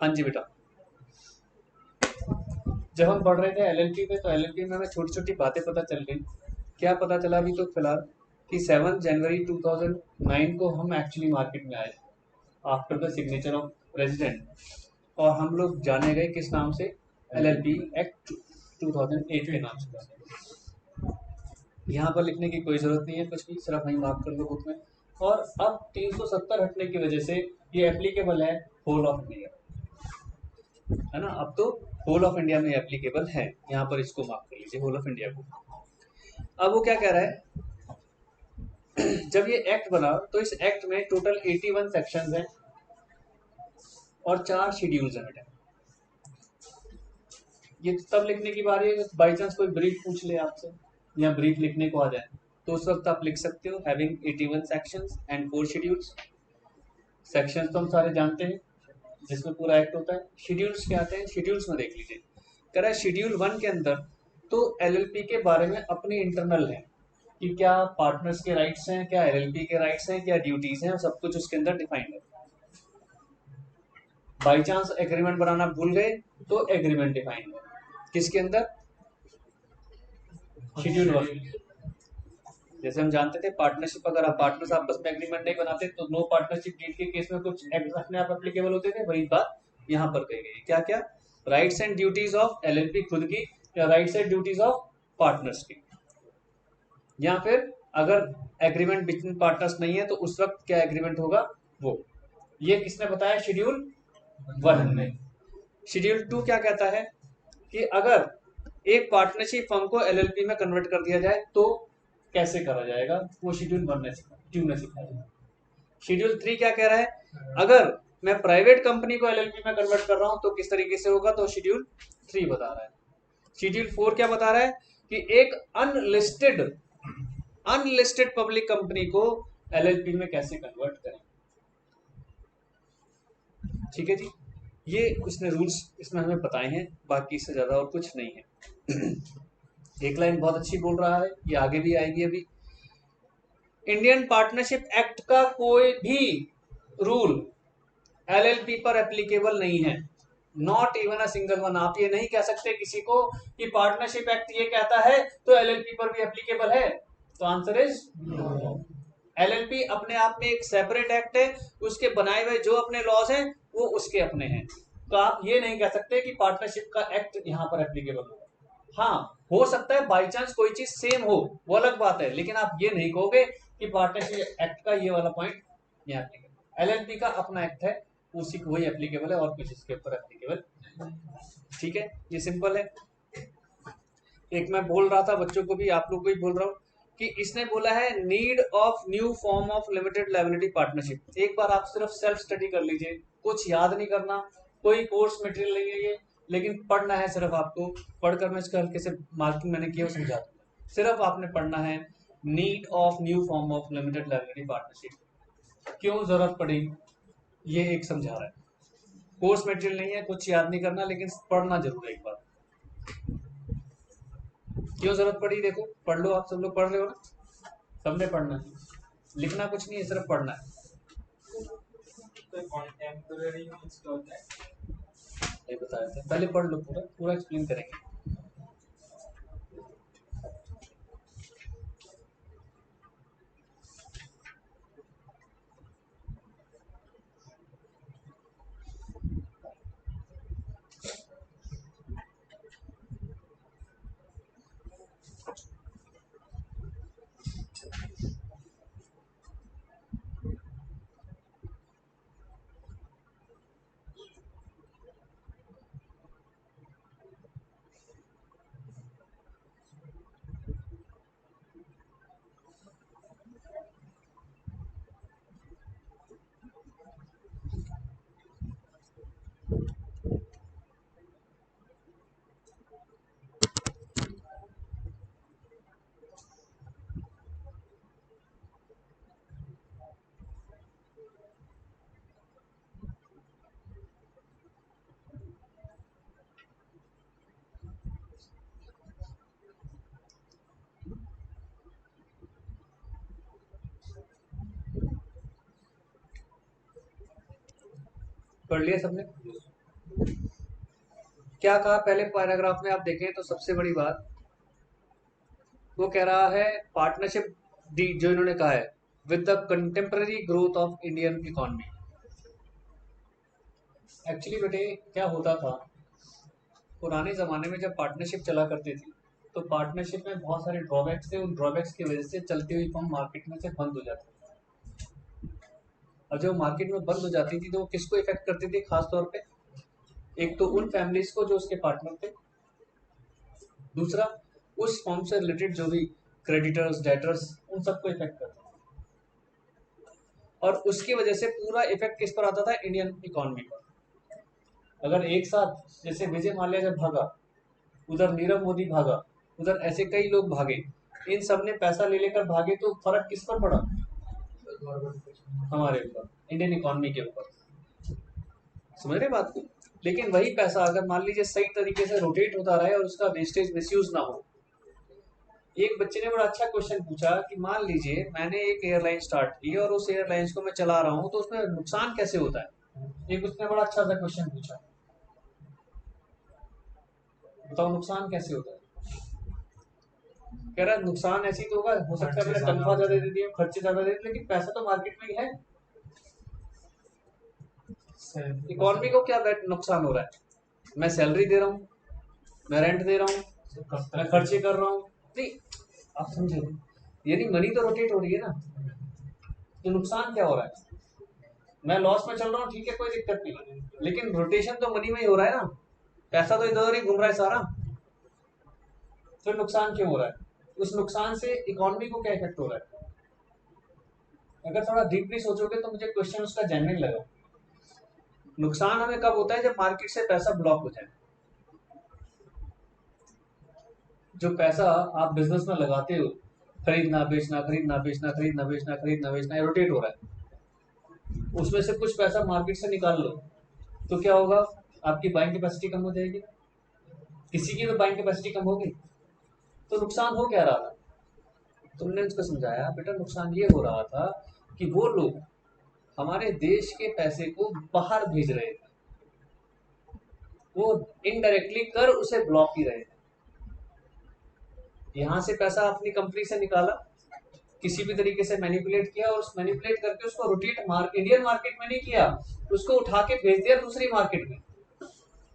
हाँ जी बेटा, जब हम पढ़ रहे थे एलएलपी में तो एलएलपी में हमें छोटी छोटी बातें पता चल गई। क्या पता चला अभी तो फिलहाल कि 7 जनवरी 2009 को हम एक्चुअली मार्केट में आए after the signature of president, और हम लोग जाने गए किस नाम से, एलएलपी एक्ट 2008 के नाम से। यहाँ पर लिखने की कोई जरूरत नहीं है कुछ भी, सिर्फ वहीं मार्क कर लो बुक में। और अब 370 हटने की वजह से ये एप्लीकेबल है होल ऑफ इंडिया, है ना। अब तो होल ऑफ इंडिया में एप्लीकेबल है, यहाँ पर इसको मार्क कर लीजिए होल ऑफ इंडिया को। अब वो क्या कह रहा है, जब ये एक्ट बना तो इस एक्ट में टोटल 81 सेक्शंस हैं और 4 शेड्यूल्स हैं बेटा। ये तब लिखने की बारी है बाई चांस कोई ब्रीफ पूछ ले आपसे या ब्रीफ लिखने को आ जाए, तो उस वक्त आप लिख सकते हो having 81 sections and 4 schedules. Sections तो हम सारे जानते हैं जिसमें पूरा एक्ट होता है। शेड्यूल्स क्या आते हैं, शेड्यूल्स में देख लीजिए। कह रहा है शेड्यूल 1 के अंदर तो एलएलपी के बारे में अपनी इंटरनल है कि क्या पार्टनर्स के राइट्स हैं, क्या एलएलपी के राइट्स हैं, क्या ड्यूटीज हैं, सब कुछ उसके अंदर डिफाइंड है। बाई चांस एग्रीमेंट बनाना भूल गए तो एग्रीमेंट डिफाइंड है किसके अंदर, शेड्यूल 1। जैसे हम जानते थे पार्टनरशिप, अगर आप पार्टनर्स आपस में एग्रीमेंट नहीं बनाते तो नो पार्टनरशिप डीड के केस में कुछ एक्ट अपने आप एप्लीकेबल होते थे, वही बात यहाँ पर कही गई। क्या क्या, rights and duties of LLP खुद की, या rights and duties of partners की, या फिर अगर एग्रीमेंट बिटवीन पार्टनर्स नहीं है तो उस वक्त क्या एग्रीमेंट होगा वो। ये किसने बताया, शेड्यूल 1 में। शेड्यूल 2 क्या कहता है कि अगर एक पार्टनरशिप फर्म को एलएलपी में कन्वर्ट कर दिया जाए तो कैसे करा जाएगा, वो शेड्यूल 1 ने सिखाया। शेड्यूल 3 क्या कह रहा है, अगर मैं प्राइवेट कंपनी को एलएलपी में कन्वर्ट कर रहा हूं तो किस तरीके से होगा, तो शेड्यूल 3 बता रहा है। शेड्यूल 4 क्या बता रहा है कि एक अनलिस्टेड पब्लिक कंपनी को एलएलपी में कैसे कन्वर्ट करें। ठीक है जी, ये उसने रूल्स इसमें हमें बताए हैं, बाकी इससे ज्यादा और कुछ नहीं है। एक लाइन बहुत अच्छी बोल रहा है, ये आगे भी आएगी अभी। इंडियन पार्टनरशिप एक्ट का कोई भी रूल एलएलपी पर एप्लीकेबल नहीं है, not even a single one. आप ये नहीं कह सकते किसी को कि पार्टनरशिप एक्ट ये कहता है तो एलएलपी पर भी एप्लीकेबल है, तो आंसर इज नो। एलएलपी अपने आप में एक सेपरेट एक्ट है, उसके बनाए हुए जो अपने लॉज हैं वो उसके अपने हैं। तो आप ये नहीं कह सकते कि पार्टनरशिप का एक्ट यहाँ पर एप्लीकेबल हो। हाँ, हो सकता है बाई चांस कोई चीज सेम हो, वो अलग बात है, लेकिन आप ये नहीं कहोगे कि पार्टनरशिप एक्ट का ये वाला पॉइंट यहाँ एप्लीकेबल। एलएलपी का अपना एक्ट है, उसी को वही एप्लीकेबल है और कुछ इसके ऊपर एप्लीकेबल। ठीक है, ये सिंपल है। एक मैं बोल रहा था बच्चों को भी, आप लोग को भी बोल रहा हूँ कि इसने बोला है need of new form of limited liability partnership. एक बार आप सिर्फ सेल्फ स्टडी कर लीजिए, कुछ याद नहीं करना, कोई कोर्स मटेरियल नहीं है ये, लेकिन पढ़ना है सिर्फ आपको। पढ़कर मैं इसका हल्के से मार्किंग मैंने किया समझा दूंगा, सिर्फ आपने पढ़ना है need of new form of limited liability partnership क्यों जरूरत पड़ी, ये एक समझा रहा है। कोर्स मटेरियल नहीं है, कुछ याद नहीं करना, लेकिन पढ़ना जरूर है एक बार। क्यों जरूरत पड़ी, देखो पढ़ लो, आप सब लोग पढ़ रहे हो ना, सबने पढ़ना है, लिखना कुछ नहीं है, सिर्फ पढ़ना है। ये बताया था, पहले पढ़ लो, पूरा पूरा एक्सप्लेन करेंगे। पढ़ लिया सबने। क्या कहा पहले पैराग्राफ में, आप देखें तो सबसे बड़ी बात वो कह रहा है पार्टनरशिप दी, जो इन्होंने कहा है, with the contemporary growth of Indian economy. Actually बेटे क्या होता था, पुराने ज़माने में जब पार्टनरशिप चला करती थी तो पार्टनरशिप में बहुत सारे ड्रॉबैक्स थे, उन ड्रॉबैक्स की वजह से चलती हुई फर्म मार्केट में से बंद हो जाती थी। और जब मार्केट में बंद हो जाती थी तो वो किसको इफेक्ट करती थी खास तौर पे? एक तो उन फैमिलीज को जो उसके पार्टनर थे, दूसरा उस फर्म से रिलेटेड जो भी क्रेडिटर्स, डेटर्स, उन सबको इफेक्ट करता था। और उसकी वजह से पूरा इफेक्ट किस पर आता था? इंडियन इकोनॉमी पर। अगर एक साथ जैसे विजय माल्या जब भागा, उधर नीरव मोदी भागा, उधर ऐसे कई लोग भागे, इन सब ने पैसा ले लेकर भागे, तो फर्क किस पर पड़ा? हमारे ऊपर, इंडियन इकोनॉमी के ऊपर। समझ रहे बात को? लेकिन वही पैसा अगर मान लीजिए सही तरीके से रोटेट होता रहे और उसका वेस्टेज मिसयूज ना हो। एक बच्चे ने बड़ा अच्छा क्वेश्चन पूछा कि मान लीजिए मैंने एक एयरलाइन स्टार्ट की और उस एयरलाइंस को मैं चला रहा हूँ, तो उसमें नुकसान कैसे होता है? एक उसने बड़ा अच्छा सा क्वेश्चन पूछा, बताओ नुकसान कैसे होता है? कह रहा है नुकसान ऐसी तो होगा, हो सकता है मैंने तनख्वाह ज्यादा दे दी, खर्चे ज्यादा दे दिए, लेकिन पैसा तो मार्केट में ही है। इकोनॉमी को क्या नुकसान हो रहा है? मैं सैलरी दे रहा हूँ, मैं रेंट दे रहा हूँ, मैं खर्चे कर रहा हूँ, नहीं आप समझे, यानी मनी तो रोटेट हो रही है ना, तो नुकसान क्या हो रहा है? मैं लॉस में चल रहा हूँ, ठीक है, कोई दिक्कत नहीं, लेकिन रोटेशन तो मनी में ही हो रहा है ना, पैसा तो इधर उधर ही घूम रहा है सारा, तो नुकसान क्यों हो रहा है? उस नुकसान से इकोनॉमी को क्या इफेक्ट हो रहा है? अगर थोड़ा डीपली सोचोगे तो मुझे क्वेश्चन उसका जेन्युइन लगा। नुकसान हमें कब होता है? जब मार्केट से पैसा ब्लॉक हो जाए। जो पैसा आप बिजनेस में लगाते हो, खरीदना बेचना, खरीदना बेचना, खरीदना बेचना, खरीदना बेचना, रोटेट हो रहा है, उसमें से कुछ पैसा मार्केट से निकाल लो तो क्या होगा? आपकी बाइंग कैपेसिटी कम हो जाएगी, किसी की तो बाइंग कैपेसिटी कम होगी, तो नुकसान हो क्या रहा था? तुमने उसको समझाया बेटा नुकसान ये हो रहा था कि वो लोग हमारे देश के पैसे को बाहर भेज रहे थे, वो इनडायरेक्टली कर उसे ब्लॉक ही रहे थे। यहां से पैसा अपनी कंपनी से निकाला, किसी भी तरीके से मैनिपुलेट किया, और उस मैनिपुलेट करके उसको रोटेट इंडियन मार्केट में नहीं किया, उसको उठा के भेज दिया दूसरी मार्केट में।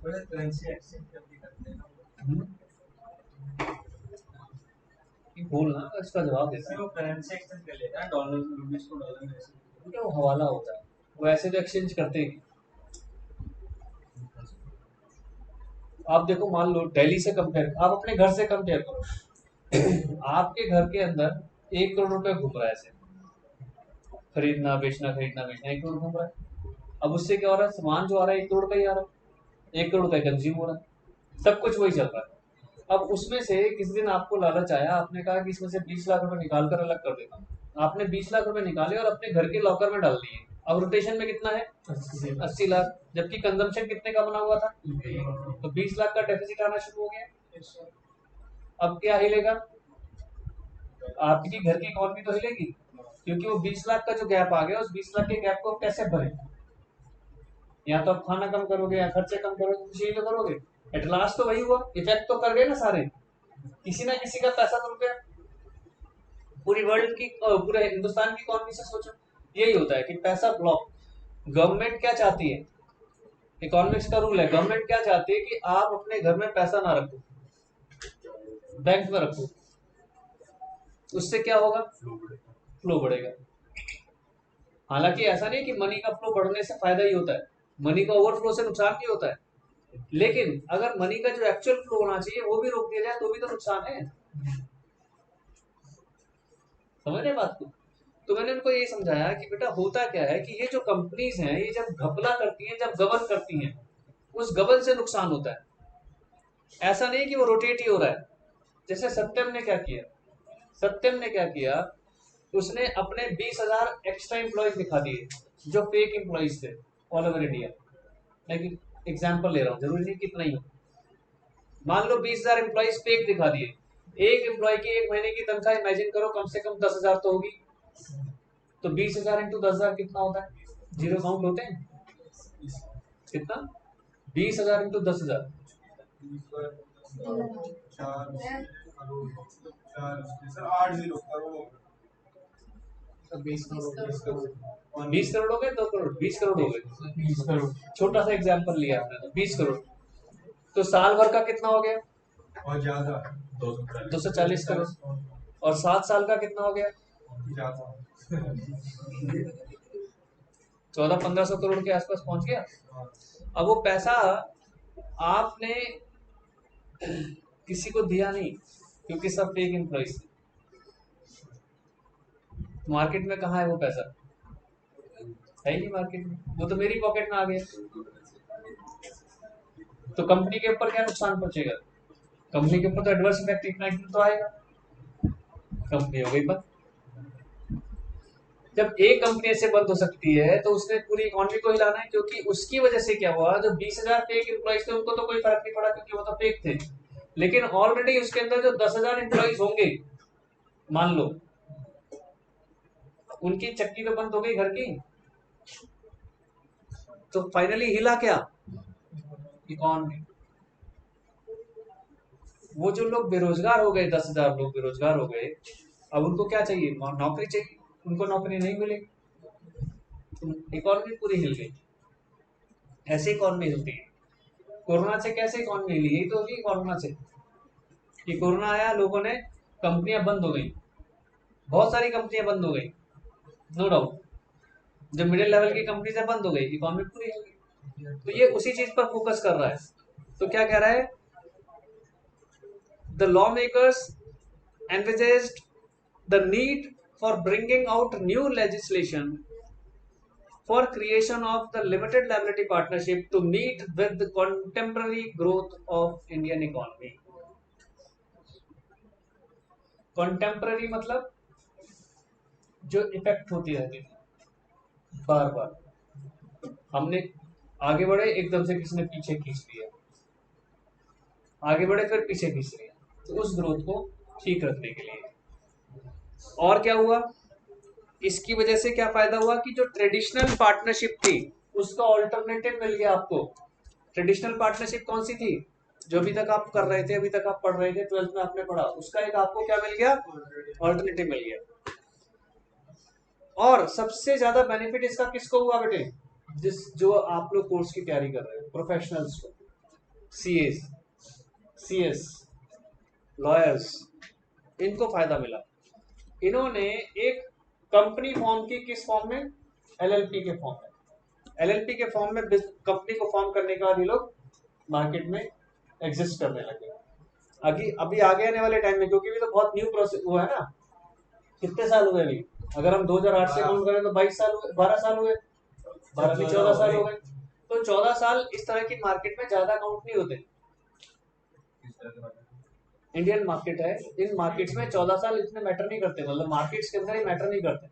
करेंसी एक्सचेंज करते हैं, बोलना इसका जवाब देता है, वो करेंसी एक्सचेंज कर लेता है, डॉलर रुपीस को डॉलर में, क्योंकि वो हवाला होता है, वो ऐसे तो एक्सचेंज करते हैं। आप देखो, मान लो दिल्ली से कंपेयर, आप अपने घर से कंपेयर करो, आपके घर के अंदर 1 करोड़ रुपए घूम रहा है, ऐसे खरीदना बेचना, खरीदना बेचना, 1 करोड़ घूम रहा है। अब उससे क्या हो रहा है? सामान जो आ रहा है 1 करोड़ का ही आ रहा है, 1 करोड़ का कंज्यूम हो रहा है, सब कुछ वही चल रहा है। अब उसमें से किसी दिन आपको लालच आया, आपने कहा कि इसमें से 20 लाख रुपए निकाल कर अलग कर देता हूँ, आपने 20 लाख रुपए निकाले और अपने घर के लॉकर में डाल दिए। अब रोटेशन में कितना है? 80 लाख, जबकि कंजम्पशन कितने का बना हुआ था? तो 20 लाख का डेफिसिट आना शुरू हो गया। अब क्या हिलेगा? आपकी घर की इकोनॉमी तो हिलेगी, क्योंकि वो 20 लाख का जो गैप आ गया, उस 20 लाख के गैप को कैसे भरे? या तो आप खाना कम करोगे या खर्चे कम करोगे, कुछ ही तो करोगे। एट लास्ट तो वही हुआ, इफेक्ट तो कर गए ना सारे, किसी ना किसी का पैसा तो रुक गया। पूरी वर्ल्ड की, पूरे हिंदुस्तान की इकोनॉमी से सोचो, यही होता है कि पैसा ब्लॉक। गवर्नमेंट क्या चाहती है? इकोनॉमिक्स का रूल है, गवर्नमेंट क्या चाहती है कि आप अपने घर में पैसा ना रखो, बैंक में रखो, उससे क्या होगा? फ्लो बढ़ेगा। हालांकि ऐसा नहीं कि मनी का फ्लो बढ़ने से फायदा ही होता है, मनी का ओवरफ्लो से नुकसान भी होता है, लेकिन अगर मनी का जो एक्चुअल फ्लो होना चाहिए वो भी रोक दिया जाए तो भी तो नुकसान है। समझ रहे बात को? तो मैंने उनको ये समझाया कि बेटा होता क्या है कि ये जो कंपनीज हैं, ये जब घपला करती हैं, जब गबन करती हैं, उस गबन से नुकसान होता है। ऐसा नहीं कि वो रोटेट ही हो रहा है। जैसे सत्यम ने क्या किया, सत्यम ने क्या किया, उसने अपने 20,000 एक्स्ट्रा एम्प्लॉयज दिखा दिए जो फेक एम्प्लॉयज थे ऑल ओवर इंडिया। मैं एग्जाम्पल ले रहा हूँ, जरूरी नहीं कितना ही हो, मान लो 20,000 एम्प्लॉयज फेक दिखा दिए। एक एम्प्लॉय की एक महीने की तनख्वाह इमेजिन करो, कम से कम 10,000 तो होगी, तो 20,000 इंटू 10,000 कितना होता है? जीरो काउंट होते हैं कितना? 20,000 इंटू 10,000, बीस करोड़ 20 करोड़ हो गए, 2 करोड़, 20 करोड़ हो गए। 20 करोड़ छोटा सा एग्जाम्पल लिया आपने, तो 20 करोड़। तो साल भर का कितना हो गया? और ज्यादा 240 करोड़। और 7 साल का कितना हो गया? ज्यादा 1400-1500 करोड़ के आसपास पहुंच गया। अब वो पैसा आपने किसी को दिया नहीं, क्योंकि सब फेक एम्प्लॉइज थे। मार्केट में कहाँ है वो पैसा? है ही नहीं मार्केट में, वो तो मेरी पॉकेट में आ गया। तो कंपनी के ऊपर क्या नुकसान पहुंचेगा? कंपनी के ऊपर तो एडवर्स इफेक्ट इतना ही तो आएगा, कंपनी हो गई बंद। जब एक कंपनी ऐसे बंद हो सकती है तो उसने पूरी इकोनॉमी को हिलाना है, क्योंकि उसकी वजह से क्या हुआ, जो 20,000 फेक एम्प्लॉइज थे उनको तो कोई फर्क नहीं पड़ा, क्योंकि वो तो फेक थे। लेकिन ऑलरेडी उसके अंदर जो 10,000 एम्प्लॉइज होंगे, मान लो, उनकी चक्की तो बंद हो गई घर की। तो फाइनली हिला क्या? इकोनॉमी। वो जो लोग बेरोजगार हो गए, 10,000 लोग बेरोजगार हो गए, अब उनको क्या चाहिए? नौकरी चाहिए। उनको नौकरी नहीं मिलेगी, तो इकोनॉमी पूरी हिल गई। ऐसी इकोनॉमी हिलती है। कोरोना से कैसे इकोनॉमी हिली? यही तो होगी कोरोना से, कि कोरोना आया, लोगों ने, कंपनियां बंद हो गई, बहुत सारी कंपनियां बंद हो गई, नो डाउट। जो मिडिल लेवल की कंपनी से बंद हो गई, इकोनॉमी पूरी हिल गई। तो ये उसी चीज पर फोकस कर रहा है। तो क्या कह रहा है? The law makers envisaged the need for bringing out new legislation for creation of the limited liability partnership to meet with the contemporary growth of Indian economy. Contemporary मतलब जो इफेक्ट होती रहती थी बार बार। हमने आगे बढ़े, एकदम से किसी ने पीछे खींच लिया, आगे बढ़े फिर पीछे खींच लिया, तो उस ग्रोथ को ठीक रखने के लिए। और क्या हुआ? इसकी वजह से क्या फायदा हुआ कि जो ट्रेडिशनल पार्टनरशिप थी उसका ऑल्टरनेटिव मिल गया आपको। ट्रेडिशनल पार्टनरशिप कौन सी थी? जो अभी तक आप कर रहे थे, अभी तक आप पढ़ रहे थे, 12th में आपने पढ़ा, उसका एक आपको क्या मिल गया? ऑल्टरनेटिव मिल गया। और सबसे ज्यादा बेनिफिट इसका किसको हुआ बेटे? जो आप लोग कोर्स की तैयारी कर रहे हो, प्रोफेशनल्स को, सीएस, सीएस, लॉयर्स, इनको फायदा मिला। इन्होंने एक कंपनी फॉर्म की, किस फॉर्म में? एलएलपी के फॉर्म में। एलएलपी के फॉर्म में कंपनी को फॉर्म करने के बाद ये लोग मार्केट में एग्जिस्ट करने लगे। अभी अभी आगे आने वाले टाइम में, क्योंकि अभी तो बहुत न्यू प्रोसेस हुआ है ना, कितने साल हुए अभी? अगर हम 2008 से काउंट करें तो 22 साल हुए, 12 साल हुए, 12 में 14 साल हो गए। तो 14 साल इस तरह की मार्केट में ज्यादा काउंट नहीं होते। इंडियन मार्केट है, इन मार्केट्स में 14 साल इतने मैटर नहीं करते, मतलब मार्केट्स के अंदर ही मैटर नहीं करते।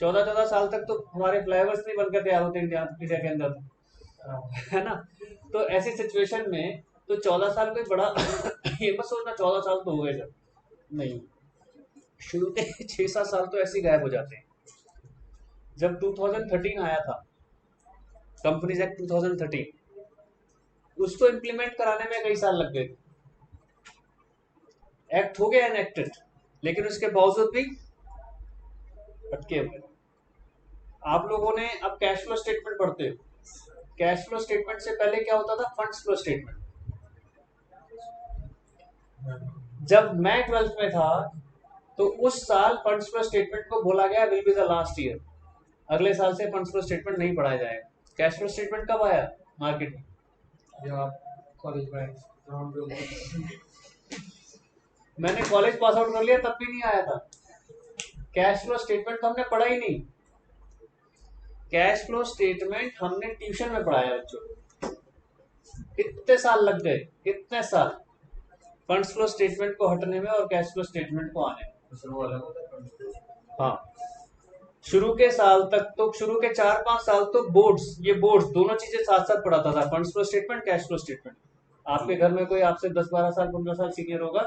14-14 साल तक तो हमारे फ्लाईओवर्स नहीं बनकर तैयार होते इंडिया के अंदर, है ना? तो ऐसी सिचुएशन में तो 14 साल कोई बड़ा ये मत सोचना 14 साल तो हो गए, जब नहीं, शुरू के 6-7 साल तो ऐसे गायब हो जाते हैं। जब 2013 आया था, कंपनीज एक्ट 2013, उसको इम्प्लीमेंट कराने में कई साल लग गए। एक्ट हो गया एनेक्टेड, लेकिन उसके बावजूद भी अटके हुए। आप लोगों ने अब कैश फ्लो स्टेटमेंट पढ़ते हो, कैश फ्लो स्टेटमेंट से पहले क्या होता था? Funds flow statement. जब मैं 12th में था तो उस साल फंड्स फ्लो स्टेटमेंट को बोला गया will be the last year, अगले साल से फंड्स फ्लो स्टेटमेंट नहीं पढ़ाया जाएगा। कैश फ्लो स्टेटमेंट कब आया मार्केट में? जब आप कॉलेज में मैंने कॉलेज पास आउट कर लिया तब भी नहीं आया था। कैश फ्लो स्टेटमेंट तो हमने पढ़ा ही नहीं। कैश फ्लो स्टेटमेंट हमने ट्यूशन में पढ़ाया बच्चों को। इतने साल लग गए, इतने साल फंड्स फ्लो स्टेटमेंट को हटने में और कैश फ्लो स्टेटमेंट को आने में। हाँ, शुरू के साल तक तो, शुरू के 4-5 साल तो बोर्ड्स, ये बोर्ड्स दोनों चीजें साथ साथ पढ़ाता था, funds flow statement, cash flow statement. आपके घर में कोई आपसे 10-12 साल 15 साल सीनियर होगा,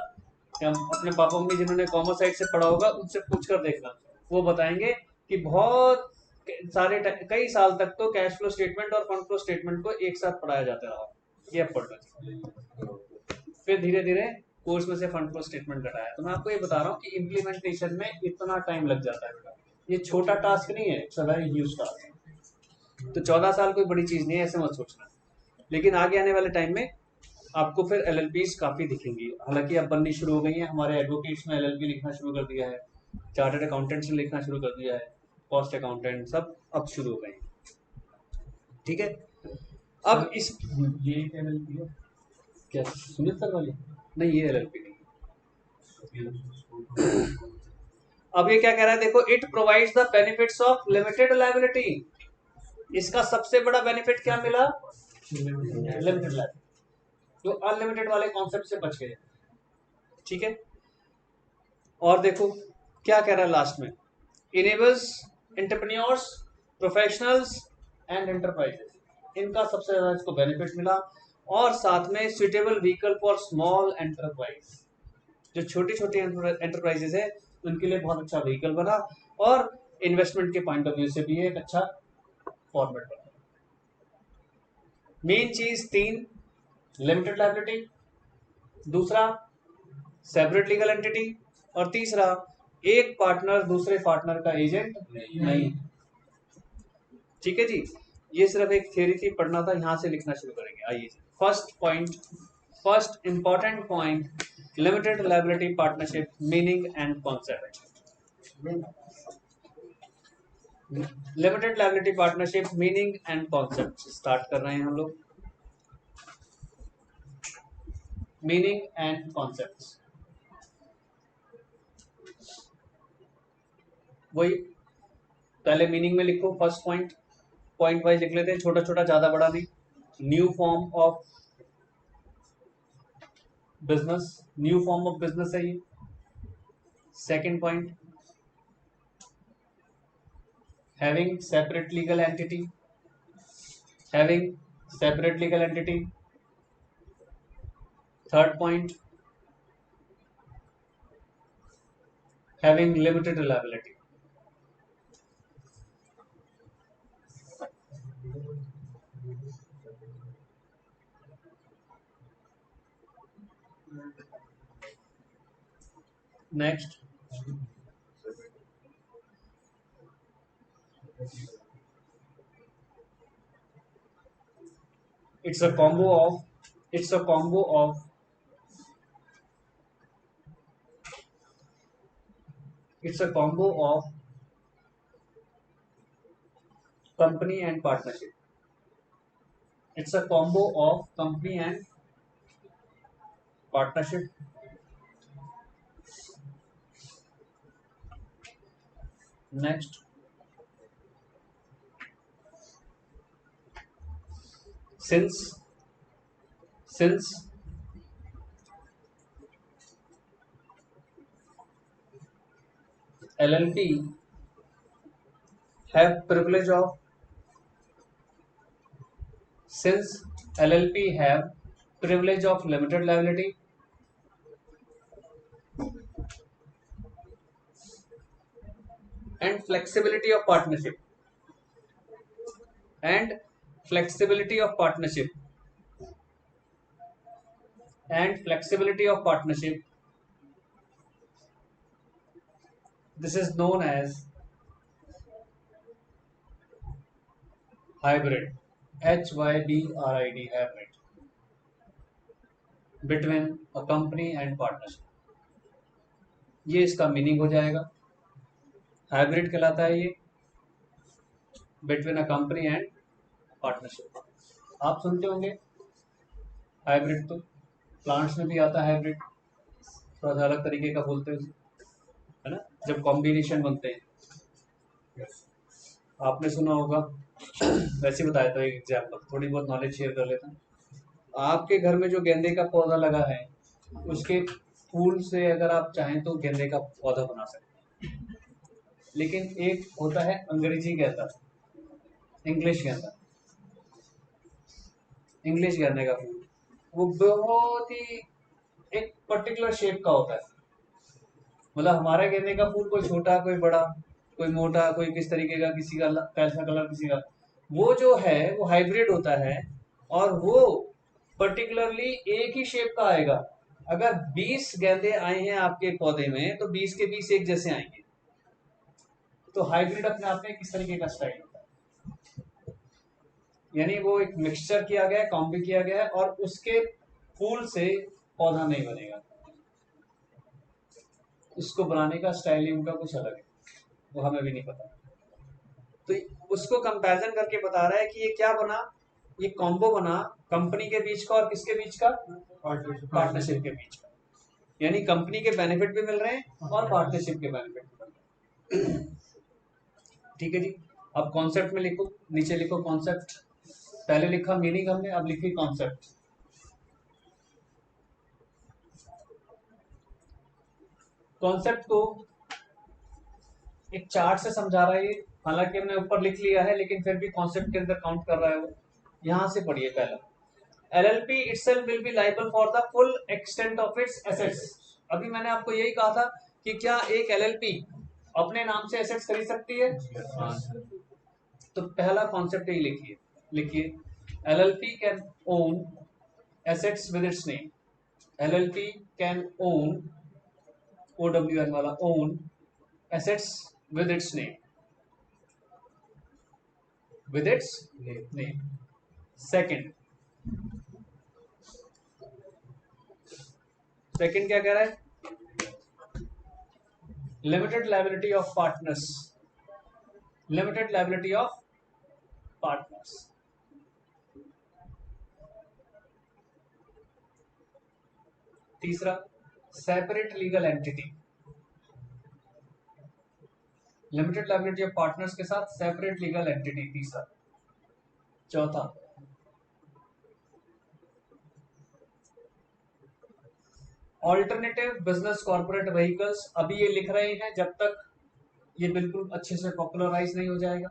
या अपने पापा मम्मी जिन्होंने कॉमर्स साइड से पढ़ा होगा, उनसे पूछकर देखना, वो बताएंगे कि बहुत सारे कई साल तक तो कैश फ्लो स्टेटमेंट और फंड फ्लो स्टेटमेंट को एक साथ पढ़ाया जाता रहा। ये अब पढ़ लो। फिर धीरे धीरे कोर्स में से फंड फ्लो स्टेटमेंट घटाया। तो मैं आपको ये बता रहा हूँ कि इम्प्लीमेंटेशन में इतना टाइम लग जाता है बेटा, ये छोटा टास्क नहीं है, it's a very huge task. तो 14 साल कोई बड़ी चीज नहीं है, ऐसे मत सोचना। लेकिन आगे आने वाले टाइम में आपको फिर एलएलपीज काफी दिखेंगी। हालांकि अब बननी शुरू हो गई हैं, हमारे एडवोकेट्स ने एलएलपी लिखना शुरू कर दिया है, चार्टर्ड अकाउंटेंट्स ने लिखना शुरू कर दिया है, कॉस्ट अकाउंटेंट सब अब शुरू हो गए हैं। ठीक है, अब इस ये एक एलएलपी है क्या सुनील सर वाली? नहीं, ये एलएलपी नहीं। अब ये क्या कह रहा है देखो, it provides the benefits of limited liability. इसका सबसे बड़ा बेनिफिट क्या मिला? Limited liability. जो अनलिमिटेड वाले कॉन्सेप्ट से बच गए। ठीक है, और देखो क्या कह रहा है लास्ट में, enables entrepreneurs, professionals and enterprises, इनका सबसे ज्यादा इसको बेनिफिट मिला। और साथ में suitable vehicle for small enterprise, जो छोटी छोटी एंटरप्राइजेस है उनके लिए बहुत अच्छा व्हीकल बना, और इन्वेस्टमेंट के पॉइंट ऑफ व्यू से भी एक अच्छा फॉर्मेट बना। मेन चीज 3, लिमिटेड लायबिलिटी, दूसरा सेपरेट लीगल एंटिटी, और तीसरा एक पार्टनर दूसरे पार्टनर का एजेंट नहीं। ठीक है जी, ये सिर्फ एक थ्योरी थी, पढ़ना था, यहां से लिखना शुरू करेंगे। आइए, first point, first important point, limited liability partnership meaning and concept. Limited liability partnership meaning and concept start कर रहे हैं हम लोग। मीनिंग एंड कॉन्सेप्ट, वही पहले मीनिंग में लिखो फर्स्ट पॉइंट, पॉइंट वाइज लिख लेते हैं, छोटा छोटा, ज्यादा बड़ा नहीं। New form of business, new form of business है ये। Second point, having separate legal entity, having separate legal entity. Third point, having limited liability. Next, it's a combo of it's a combo of it's a combo of company and partnership. It's a combo of company and partnership. Next, since LLP have privilege of since LLP have privilege of limited liability and flexibility of partnership and flexibility of partnership and flexibility of partnership, this is known as hybrid, HYBRID, hybrid between a company and partnership. ये इसका meaning हो जाएगा, hybrid कहलाता है ये, between a company and partnership. आप सुनते होंगे हाइब्रिड, तो प्लांट्स में भी आता है हाइब्रिड, थोड़ा सा अलग तरीके का बोलते हैं है ना, जब कॉम्बिनेशन बनते हैं। आपने सुना होगा वैसे बताया था एक एग्जाम्पल, थोड़ी बहुत नॉलेज शेयर कर लेता हूँ। आपके घर में जो गेंदे का पौधा लगा है, उसके फूल से अगर आप चाहें तो गेंदे का पौधा बना सकते हैं। लेकिन एक होता है अंग्रेजी गेंदा, इंग्लिश गेंदा, इंग्लिश गेंदे का फूल, वो बहुत ही एक पर्टिकुलर शेप का होता है। मतलब हमारा गेंदे का फूल कोई छोटा, कोई बड़ा, कोई मोटा, कोई किस तरीके का, किसी का कैसा कलर, किसी का, वो जो है वो हाइब्रिड होता है। और वो पर्टिकुलरली एक ही शेप का आएगा। अगर 20 गेंदे आए हैं आपके पौधे में तो 20 के 20 एक जैसे आएंगे। तो हाइब्रिड अपने आप में किस तरीके का स्टाइल होता है, यानी वो एक मिक्सचर किया गया है, कॉम्बी किया गया है, और उसके फूल से पौधा नहीं बनेगा। उसको बनाने का स्टाइल ही उनका कुछ अलग है, वो हमें भी नहीं पता। तो उसको कंपैरिजन करके बता रहा है कि ये क्या बना, ये कॉम्बो बना कंपनी के बीच का और किसके बीच का, पार्टनरशिप के बीच का। यानी कंपनी के बेनिफिट भी मिल रहे हैं और पार्टनरशिप के बेनिफिट भी मिल रहे हैं। ठीक है जी। अब कॉन्सेप्ट में लिखो, नीचे लिखो कॉन्सेप्ट। पहले लिखा मीनिंग हमने, अब लिखी कॉन्सेप्ट। कॉन्सेप्ट को एक चार्ट से समझा रहा है ये, हालांकि हमने ऊपर लिख लिया है लेकिन फिर भी कॉन्सेप्ट के अंदर काउंट कर रहा है वो। यहां से पढ़िए पहला, LLP itself will be liable for the full extent of its assets। अभी मैंने आपको यही कहा था कि क्या एक LLP अपने नाम से एसेट्स खरीद सकती है? हाँ। तो पहला कॉन्सेप्ट यही लिखिए, लिखिए LLP can own assets with its name। LLP can own, OWN वाला own assets with its name, with its name। Second क्या कह रहा है, limited liability of partners, limited liability of partners. तीसरा, separate legal entity, limited liability of partners के साथ separate legal entity, तीसरा। चौथा, ऑल्टरनेटिव बिजनेस कॉर्पोरेट व्हीकल्स। अभी ये लिख रहे हैं जब तक ये बिल्कुल अच्छे से पॉपुलराइज नहीं हो जाएगा,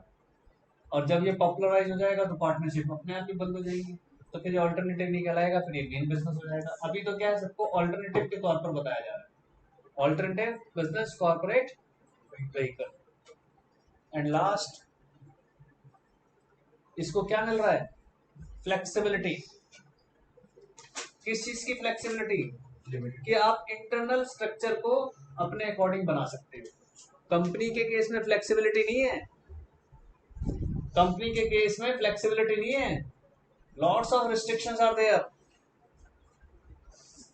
और जब ये पॉपुलराइज हो जाएगा तो पार्टनरशिप अपने आप ही बंद हो जाएगी, तो फिर ये ऑल्टरनेटिव नहीं कहलाएगा, फिर ये मेन बिजनेस हो जाएगा। अभी तो क्या है, सबको ऑल्टरनेटिव के तौर पर बताया जा रहा है, alternative business corporate vehicle. And last, इसको क्या मिल रहा है, फ्लेक्सिबिलिटी। किस चीज की फ्लेक्सिबिलिटी, कि आप इंटरनल स्ट्रक्चर को अपने अकॉर्डिंग बना सकते हो। कंपनी के केस में फ्लेक्सिबिलिटी नहीं है, कंपनी के केस में फ्लेक्सिबिलिटी नहीं है, lots of restrictions are there.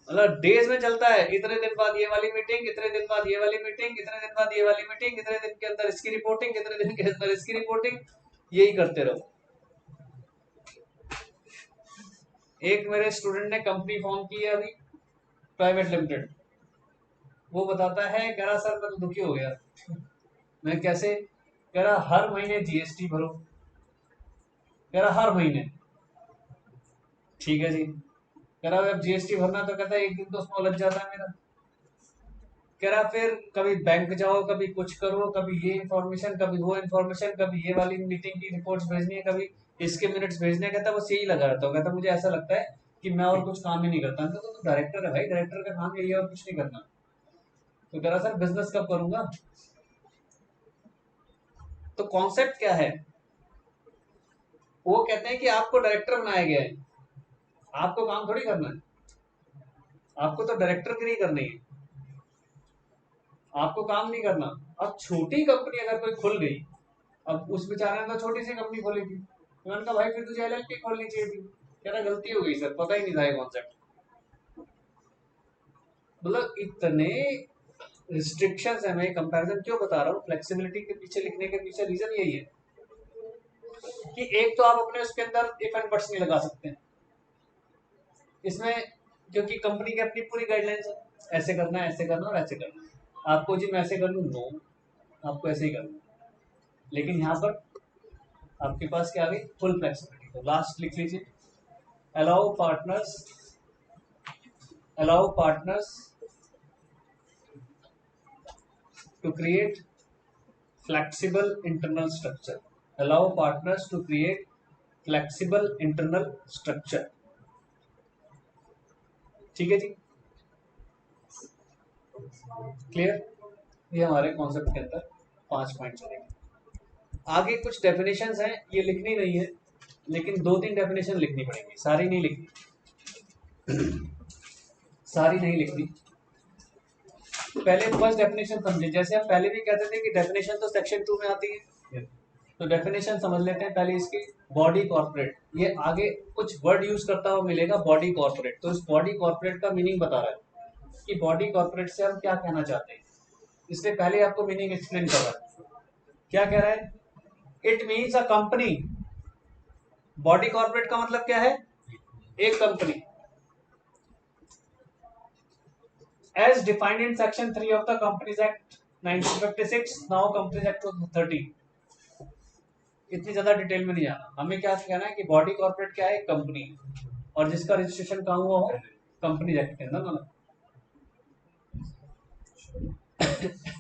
मतलब डेज में चलता है, इतने दिन बाद ये वाली मीटिंग, इतने दिन बाद ये वाली मीटिंग, इतने दिन बाद ये वाली मीटिंग, इतने दिन के अंदर इसकी रिपोर्टिंग, इतने दिन के अंदर इसकी रिपोर्टिंग, यही करते रहो। एक मेरे स्टूडेंट ने कंपनी फॉर्म की है अभी, प्राइवेट लिमिटेड। वो बताता है, कह रहा सर मैं तो दुखी हो गया। मैं कैसे, कह रहा हर महीने जीएसटी भरो, कह रहा हर महीने। ठीक है जी, कह रहा अब जीएसटी भरना, तो कहता है एक दिन तो उसमें उलझ जाता है मेरा। कह रहा फिर कभी बैंक जाओ, कभी कुछ करो, कभी ये इन्फॉर्मेशन, कभी वो इन्फॉर्मेशन, कभी ये वाली मीटिंग की रिपोर्ट्स भेजनी है, कभी इसके मिनट्स भेजने हैं। कहता बस यही लगा रहता हूँ। कहता मुझे ऐसा लगता है कि मैं और कुछ काम ही नहीं करता। तो डायरेक्टर है भाई, डायरेक्टर का काम यही है और कुछ नहीं करना। तो कह रहा सर बिजनेस कब करूंगा। तो कॉन्सेप्ट क्या है, वो कहते हैं कि आपको डायरेक्टर बनाया गया है, आपको काम थोड़ी करना है, आपको तो डायरेक्टरगिरी करनी है, आपको काम नहीं करना। अब छोटी कंपनी अगर कोई खुल गई, अब उस बेचारे ने तो छोटी सी कंपनी खोली थी, तो मैंने कहा भाई फिर तुझे LLP खोलनी चाहिए थी। कह रहा गलती हो गई सर, पता ही नहीं था ये कॉन्सेप्ट। मतलब इतने रिस्ट्रिक्शंस है। मैं कंपैरिजन क्यों बता रहा हूँ, फ्लेक्सिबिलिटी के पीछे लिखने के पीछे रीजन यही है कि एक तो आप अपने उसके अंदर इफ एंड बट्स नहीं लगा सकते इसमें, क्योंकि कंपनी की अपनी पूरी गाइडलाइंस है, ऐसे करना है, ऐसे करना और ऐसे करना है। आपको जी मैं ऐसे कर लूँ, नो, आपको ऐसे ही करना। लेकिन यहाँ पर आपके पास क्या आ गई, फुल फ्लेक्सिबिलिटी। तो लास्ट लिख लीजिए, allow partners to create flexible internal structure, allow partners to create flexible internal structure. ठीक है जी, क्लियर। ये हमारे कॉन्सेप्ट के अंदर 5 पॉइंट चलेंगे। आगे कुछ डेफिनेशंस हैं, ये लिखनी नहीं है, लेकिन 2-3 डेफिनेशन लिखनी पड़ेगी, सारी नहीं लिखनी। सारी नहीं लिखनी, पहले फर्स्ट डेफिनेशन समझे। जैसे हम पहले भी कहते थे कि डेफिनेशन तो सेक्शन 2 में आती है, तो डेफिनेशन समझ लेते हैं पहले इसकी। बॉडी कॉर्पोरेट, ये आगे कुछ वर्ड यूज करता हुआ मिलेगा, बॉडी कॉर्पोरेट। तो इस बॉडी कॉर्पोरेट का मीनिंग बता रहा है कि बॉडी कॉर्पोरेट से हम क्या कहना चाहते हैं, इसलिए पहले आपको मीनिंग एक्सप्लेन कर रहा है। क्या कह रहा है? It means a company. Body corporate का मतलब क्या है? एक company. As defined in section 3 of the companies act 1956, now companies act 2013। इतनी ज्यादा डिटेल में नहीं जाना, हमें क्या कहना है कि बॉडी कॉर्पोरेट क्या है? एक कंपनी, और जिसका रजिस्ट्रेशन कहाँ हुआ हो? कंपनीज एक्ट के अंदर ना।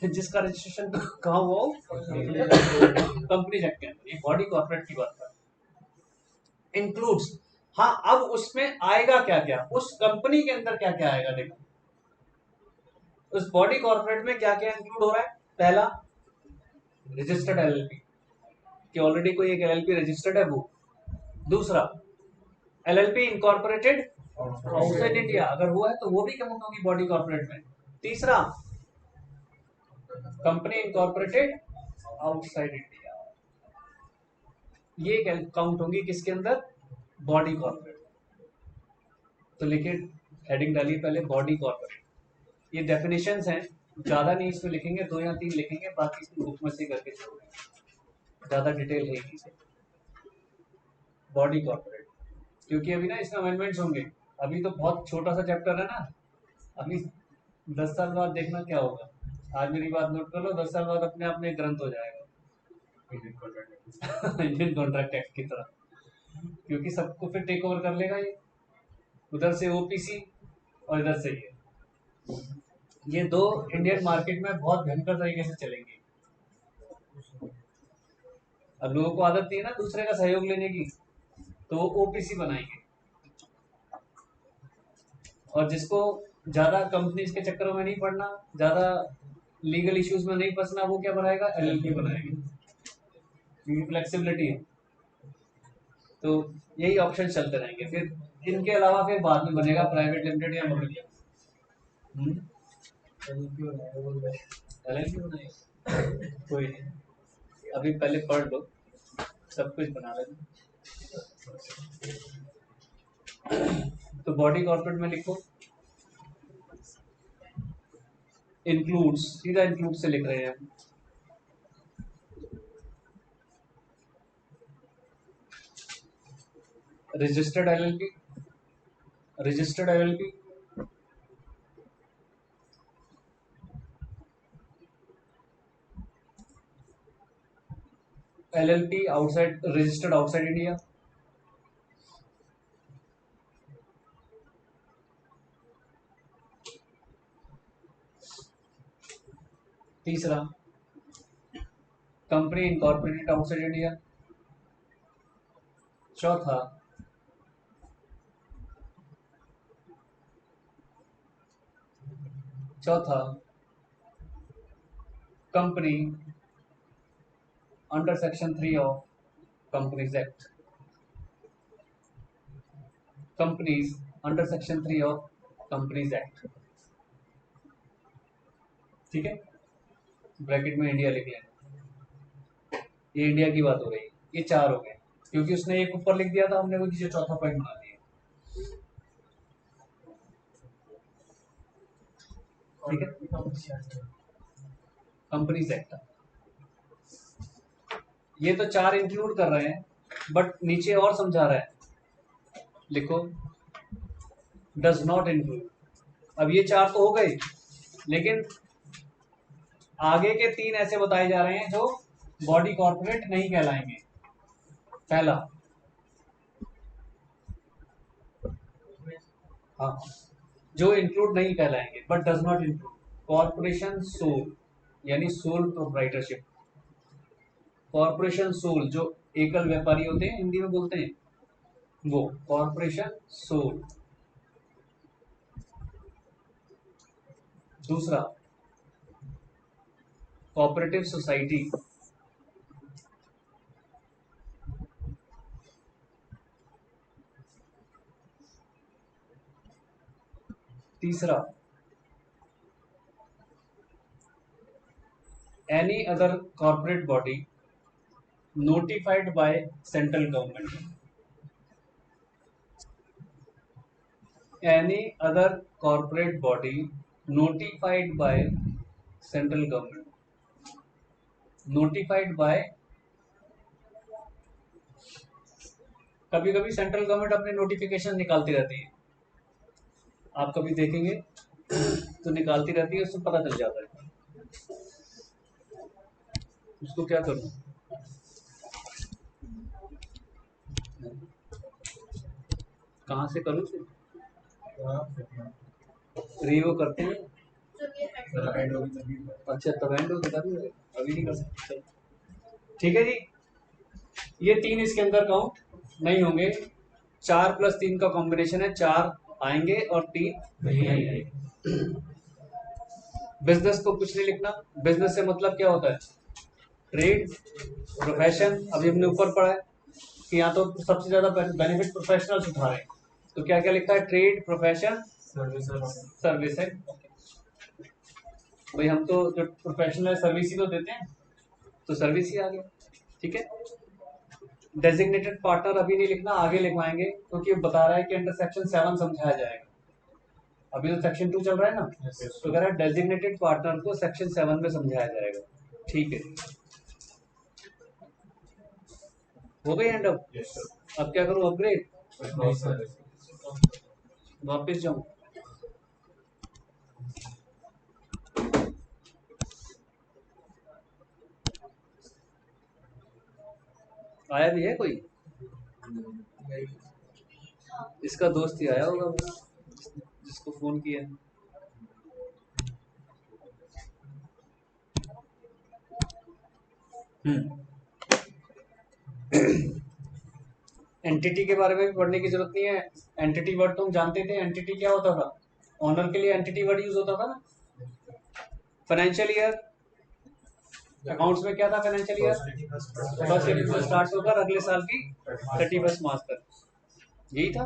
जिसका रजिस्ट्रेशन कहाँ हुआ हो? कंपनीज एक्ट के अंदर। ये बॉडी कॉर्पोरेट की बात है। इंक्लूड्स, हाँ अब उसमें आएगा क्या क्या, उस कंपनी के अंदर क्या क्या आएगा देखो। उस बॉडी कॉर्पोरेट में क्या क्या इंक्लूड हो रहा है? पहला, रजिस्टर्ड एलएलपी, कि ऑलरेडी कोई एक एलएलपी रजिस्टर्ड है वो। दूसरा, एलएलपी इनकॉर्पोरेटेड आउटसाइड इंडिया, अगर हुआ है तो वो भी काउंट होगी बॉडी कॉर्पोरेट में। तीसरा, कंपनी इनकॉर्पोरेटेड आउटसाइड इंडिया, ये काउंट होंगी किसके अंदर? Body corporate. तो लिखिए, हेडिंग डालिए पहले बॉडी कॉर्पोरेट। ये डेफिनेशंस हैं, ज्यादा नहीं इसमें लिखेंगे, 2 या 3 लिखेंगे, बाकी इसकी बुक में से करके छोड़ेंगे, ज्यादा डिटेल है नहीं। बॉडी कॉर्पोरेट, क्योंकि अभी ना इसमें अमेंडमेंट्स होंगे, अभी तो बहुत छोटा सा चैप्टर है ना, अभी 10 साल बाद देखना क्या होगा। आज मेरी बात नोट कर लो, 10 साल बाद अपने आप में ग्रंथ हो जाएगा इंडियन कॉन्ट्रैक्ट एक्ट की तरह, क्योंकि सबको फिर टेक ओवर कर लेगा ये, उधर से ओपीसी और इधर से ये दो इंडियन मार्केट में बहुत भयंकर तरीके से चलेंगे। अब लोगों को आदत नहीं है ना दूसरे का सहयोग लेने की, तो वो ओपीसी बनाएंगे, और जिसको ज्यादा कंपनीज के चक्करों में नहीं पड़ना, ज्यादा लीगल इश्यूज में नहीं फंसना, वो क्या बनाएगा? एलएलपी बनाएगा, क्योंकि फ्लेक्सिबिलिटी है। तो यही ऑप्शन चलते रहेंगे, फिर इनके अलावा फिर बाद में बनेगा प्राइवेट लिमिटेड या मोनोपोली। एलएलपी बनाएगा कोई नहीं, अभी पहले पढ़ लो, सब कुछ बना लेना। तो बॉडी कॉर्पोरेट में लिखो इंक्लूड्स, सीधा इंक्लूड से लिख रहे हैं हम। Registered LLP, registered LLP, LLP outside, registered outside India. तीसरा, कंपनी इनकॉर्पोरेटेड आउटसाइड इंडिया। चौथा, company under section 3 of companies act, companies under section 3 of companies act. ठीक है, ब्रैकेट में इंडिया लिख लेना, ये इंडिया की बात हो रही है। ये 4 हो गए, क्योंकि उसने एक ऊपर लिख दिया था, हमने वो नीचे चौथा पॉइंट बना दिया। ठीक है, कंपनीज एक्ट, ये तो 4 इंक्लूड कर रहे हैं, बट नीचे और समझा रहा है, लिखो डज नॉट इंक्लूड। अब ये 4 तो हो गए, लेकिन आगे के 3 ऐसे बताए जा रहे हैं जो बॉडी कॉर्पोरेट नहीं कहलाएंगे। पहला, हाँ, जो इंक्लूड नहीं कहलाएंगे but does not include, corporation sole, यानी सोल प्रोप्राइटरशिप। कॉर्पोरेशन सोल, जो एकल व्यापारी होते हैं, हिंदी में बोलते हैं, वो कॉर्पोरेशन सोल। दूसरा, कोऑपरेटिव सोसाइटी, तीसरा, any other corporate body notified by central government, any other corporate body notified by central government, notified by, कभी कभी सेंट्रल गवर्नमेंट अपने नोटिफिकेशन निकालती रहती है, आप कभी देखेंगे तो निकालती रहती है, उससे पता चल जाता है। उसको क्या करूं, कहाँ से करूं, रिवो करते हैं। अच्छा तब एंड हो, अभी नहीं कर सकते। ठीक है जी, ये 3 इसके अंदर काउंट नहीं होंगे। 4 + 3 का कॉम्बिनेशन है, 4 आएंगे और 3 नहीं आएंगे। बिजनेस को कुछ नहीं लिखना। बिजनेस से मतलब क्या होता है, ट्रेड, प्रोफेशन। अभी हमने ऊपर पढ़ा है कि यहाँ तो सबसे ज्यादा बेनिफिट प्रोफेशनल्स उठा रहे हैं, तो क्या क्या लिखा है, ट्रेड, प्रोफेशन, सर्विस है। भाई हम तो जो प्रोफेशनल सर्विस ही तो देते हैं, तो सर्विस ही आ गया। ठीक है, डेजिग्नेटेड पार्टनर अभी नहीं लिखना, आगे लिखवाएंगे, क्योंकि वो बता रहा है कि अंडर सेक्शन 7 समझाया जाएगा। अभी तो सेक्शन 2 चल रहा है ना, तो कह रहा है डेजिग्नेटेड पार्टनर को सेक्शन 7 में समझाया जाएगा। ठीक है, हो गई एंड अप। अब क्या करूं, अपग्रेड, वापस जाऊं, आया भी है कोई, इसका दोस्त ही आया होगा जिसको फोन किया। एंटिटी के बारे में भी पढ़ने की जरूरत नहीं है। एंटिटी वर्ड तो हम जानते थे, एंटिटी क्या होता था, ऑनर के लिए एंटिटी वर्ड यूज होता था ना। फाइनेंशियल ईयर, अकाउंट्स में क्या था, फाइनेंशियल ईयर 1 जनवरी से स्टार्ट होकर अगले साल की 31 मार्च तक, यही था।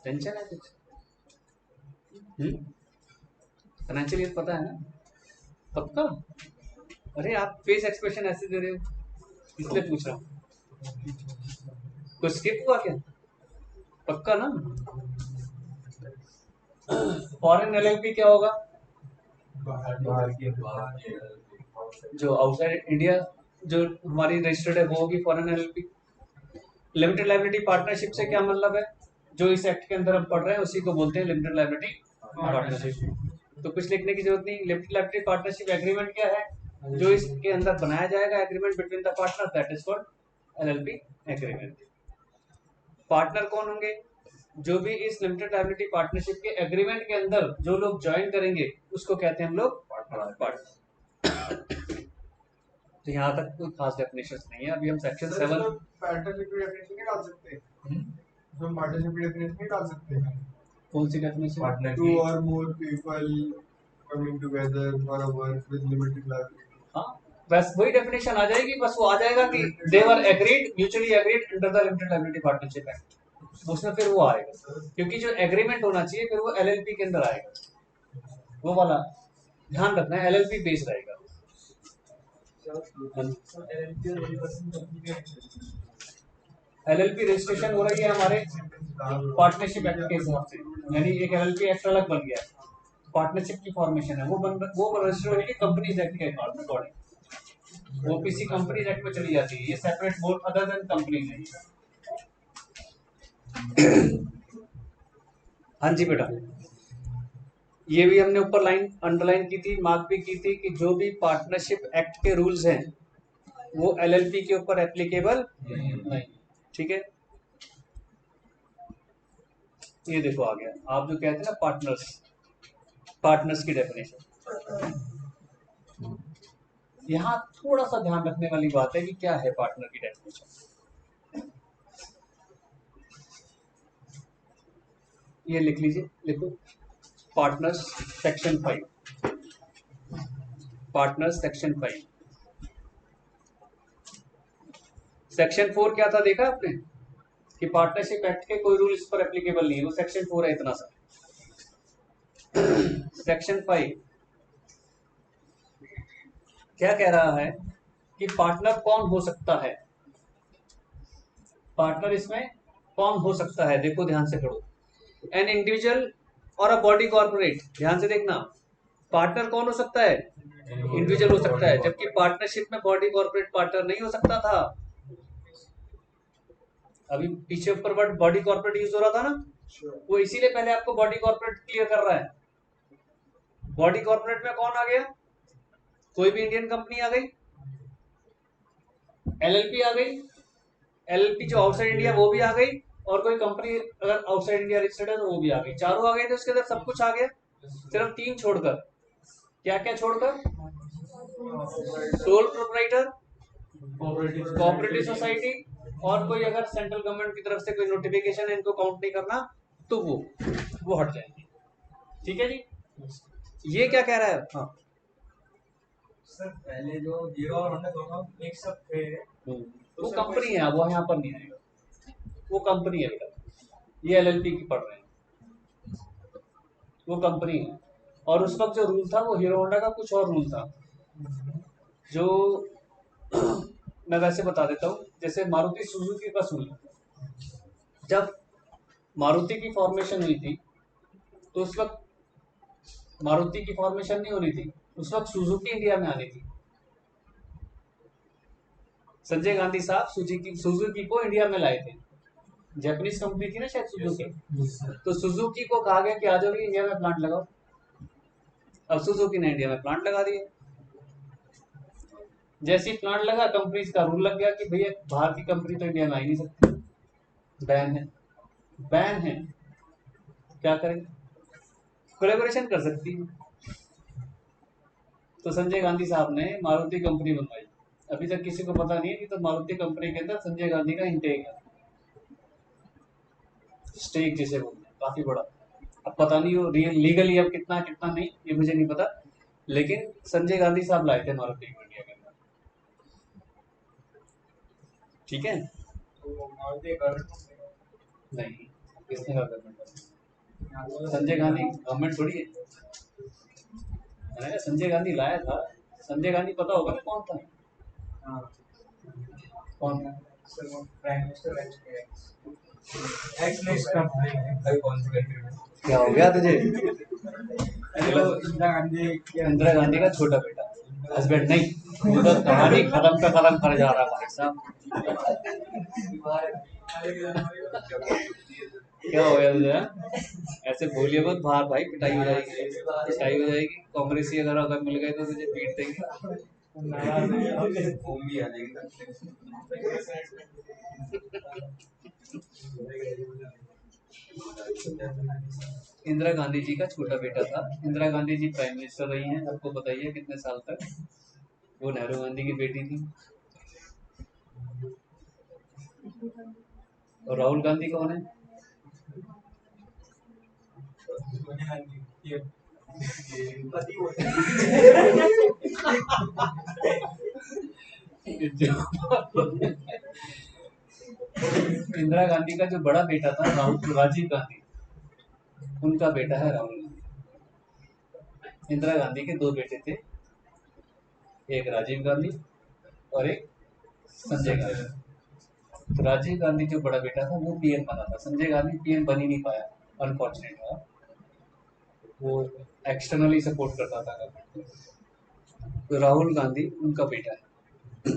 टेंशन है कुछ, फाइनेंशियल ईयर पता है ना, पक्का। अरे आप फेस एक्सप्रेशन ऐसे दे रहे हो, इसलिए पूछ रहा हूँ, कुछ स्किप हुआ क्या, पक्का ना। फॉरेन एलएलपी क्या होगा, जो आउटसाइड इंडिया जो हमारी रजिस्टर्ड है वो होगी foreign LLP. Limited liability partnership से क्या मतलब है, जो इस एक्ट के अंदर हम पढ़ रहे हैं उसी को बोलते हैं लिमिटेड लायबिलिटी पार्टनरशिप। तो कुछ लिखने की जरूरत नहीं। लिमिटेड लायबिलिटी पार्टनरशिप एग्रीमेंट क्या है, जो इसके अंदर बनाया जाएगा agreement between the partner, that is called LLP agreement. Partner कौन होंगे, जो भी इस लिमिटेड लायबिलिटी पार्टनरशिप के एग्रीमेंट के अंदर जो लोग ज्वाइन करेंगे उसको कहते हैं हम लोग पार्टनर। तो यहाँ तक कोई खास डेफिनेशन नहीं है। अभी हम सेक्शन 7 पार्टनरशिप की डेफिनेशन नहीं डाल सकते, हम पार्टनरशिप की डेफिनेशन नहीं डाल सकते। कौन सी definition, 2 or more people coming together for a work with limited liability। हाँ बस वही डेफिनेशन आ जाएगी, बस वो आ जाएगा कि they were agreed, mutually agreed under the limited liability partnership act, उसमें फिर वो आएगा। क्योंकि जो एग्रीमेंट होना चाहिए फिर वो एलएलपी के अंदर आएगा, वो वाला ध्यान रखना है, एलएलपी बेस्ड रहेगा। एलएलपी रजिस्ट्रेशन हो रही है हमारे पार्टनरशिप एक्ट के हिसाब से, यानी एक एलएलपी एक्ट अलग बन गया, पार्टनरशिप की फॉर्मेशन है वो रजिस्टर होगी कंपनीज एक्ट के अकॉर्डिंग, ओपीसी कंपनीज एक्ट में चली जाती है, ये separate board other than companies है। हाँ जी बेटा, ये भी हमने ऊपर लाइन अंडरलाइन की थी, मार्क भी की थी कि जो भी पार्टनरशिप एक्ट के रूल्स हैं वो एलएलपी के ऊपर एप्लीकेबल नहीं। ठीक है, ये देखो आ गया, आप जो कहते हैं ना पार्टनर्स की डेफिनेशन। यहाँ थोड़ा सा ध्यान रखने वाली बात है कि क्या है पार्टनर की डेफिनेशन, ये लिख लीजिए, लिखो partners section 5, partners section 5। Section 4 क्या था देखा आपने कि पार्टनरशिप एक्ट के कोई रूल इस पर एप्लीकेबल नहीं है, वो सेक्शन 4 है इतना सा। सेक्शन 5 क्या कह रहा है कि पार्टनर कौन हो सकता है। पार्टनर इसमें कौन हो सकता है, देखो ध्यान से पढ़ो। एन इंडिविजुअल और अ बॉडी कॉर्पोरेट, ध्यान से देखना, पार्टनर कौन हो सकता है, इंडिविजुअल हो सकता है, जबकि पार्टनरशिप में बॉडी कॉर्पोरेट पार्टनर नहीं हो सकता था। अभी पीछे ऊपर वर्ड बॉडी कॉर्पोरेट यूज हो रहा था ना, वो इसीलिए पहले आपको बॉडी कॉर्पोरेट क्लियर कर रहा है। बॉडी कॉर्पोरेट में कौन आ गया, कोई भी इंडियन कंपनी आ गई, एलएलपी आ गई, एलएलपी जो आउटसाइड इंडिया वो भी आ गई, और कोई कंपनी अगर आउटसाइड इंडिया रजिस्टर्ड है तो वो भी आ गई। चारों आ गए तो उसके अंदर सब कुछ आ गया, सिर्फ 3 छोड़कर। क्या क्या छोड़कर, सोल प्रोप्राइटर, कोऑपरेटिव सोसाइटी, और कोई अगर सेंट्रल गवर्नमेंट की तरफ से कोई नोटिफिकेशन है इनको काउंट नहीं करना तो वो हट जाएंगे। ठीक है जी, ये क्या कह रहा है। हाँ सर पहले जो हीरो और होंडा दोनों एक सब थे, वो कंपनी है, वो यहाँ पर नहीं आएगा, वो कंपनी है बेटा, ये एलएलपी की पढ़ रहे हैं, वो कंपनी है। और उस वक्त जो रूल था वो हीरो होंडा का कुछ और रूल था, जो मैं वैसे बता देता हूँ। जैसे मारुति सुजुकी का रूल, जब मारुति की फॉर्मेशन हुई थी तो उस वक्त मारुति की फॉर्मेशन नहीं होनी थी, उस वक्त सुजुकी इंडिया में आनी थी। संजय गांधी साहब सुजुकी को इंडिया में लाए थे, जापानीज कंपनी थी ना शायद सुजुकी, तो सुजुकी को कहा गया कि आ जाओ इंडिया में प्लांट लगाओ। अब सुजुकी ने इंडिया में प्लांट लगा दिए। जैसे ही प्लांट लगा, कंपनी का रूल लग गया कि भैया बाहर की कंपनी तो इंडिया में आ ही नहीं सकती, बैन है, बैन है। क्या करें, कोलैबोरेशन कर सकती है। तो संजय गांधी साहब ने मारुति कंपनी बनवाई। अभी तक किसी को पता नहीं है कि तो मारुति कंपनी के अंदर संजय गांधी का इंटेक है, स्टेक जिसे बोलते हैं, काफी बड़ा। अब पता नहीं हो रियल लीगली अब कितना कितना नहीं, ये मुझे नहीं पता, लेकिन संजय गांधी साहब लाए थे मारुति को इंडिया के अंदर। ठीक है, नहीं किसने कहा गवर्नमेंट, संजय गांधी गवर्नमेंट थोड़ी है। मैंने कहा संजय गांधी लाया था, संजय गांधी पता होगा ना कौन था, कौन था, प्राइम मिनिस्टर क्या हो गया तुझे। इंदिरा गांधी इंदिरा गांधी का छोटा बेटा, हस्बैंड नहीं, वो तो कहानी खत्म पे खत्म कर जा रहा भाई साहब। क्या हो गया तुझे, ऐसे बोलिए मत, बाहर भाई पिटाई हो जाएगी, पिटाई हो जाएगी। कांग्रेसी अगर मिल गए तो तुझे पीट देंगे। इंदिरा गांधी जी का छोटा बेटा था। इंदिरा गांधी जी प्राइम मिनिस्टर रही हैं, आपको बताइए कितने साल तक। वो नेहरू गांधी की बेटी थी। और राहुल गांधी कौन है, इंदिरा गांधी का जो बड़ा बेटा था राजीव गांधी, उनका बेटा है राहुल गांधी। इंदिरा गांधी के 2 बेटे थे, एक राजीव गांधी और एक संजय गांधी। तो राजीव गांधी जो बड़ा बेटा था वो पीएम बना था, संजय गांधी पीएम बन ही नहीं पाया, अनफॉर्चुनेट था। वो एक्सटर्नली सपोर्ट करता था गवर्नमेंट। तो राहुल गांधी उनका बेटा है,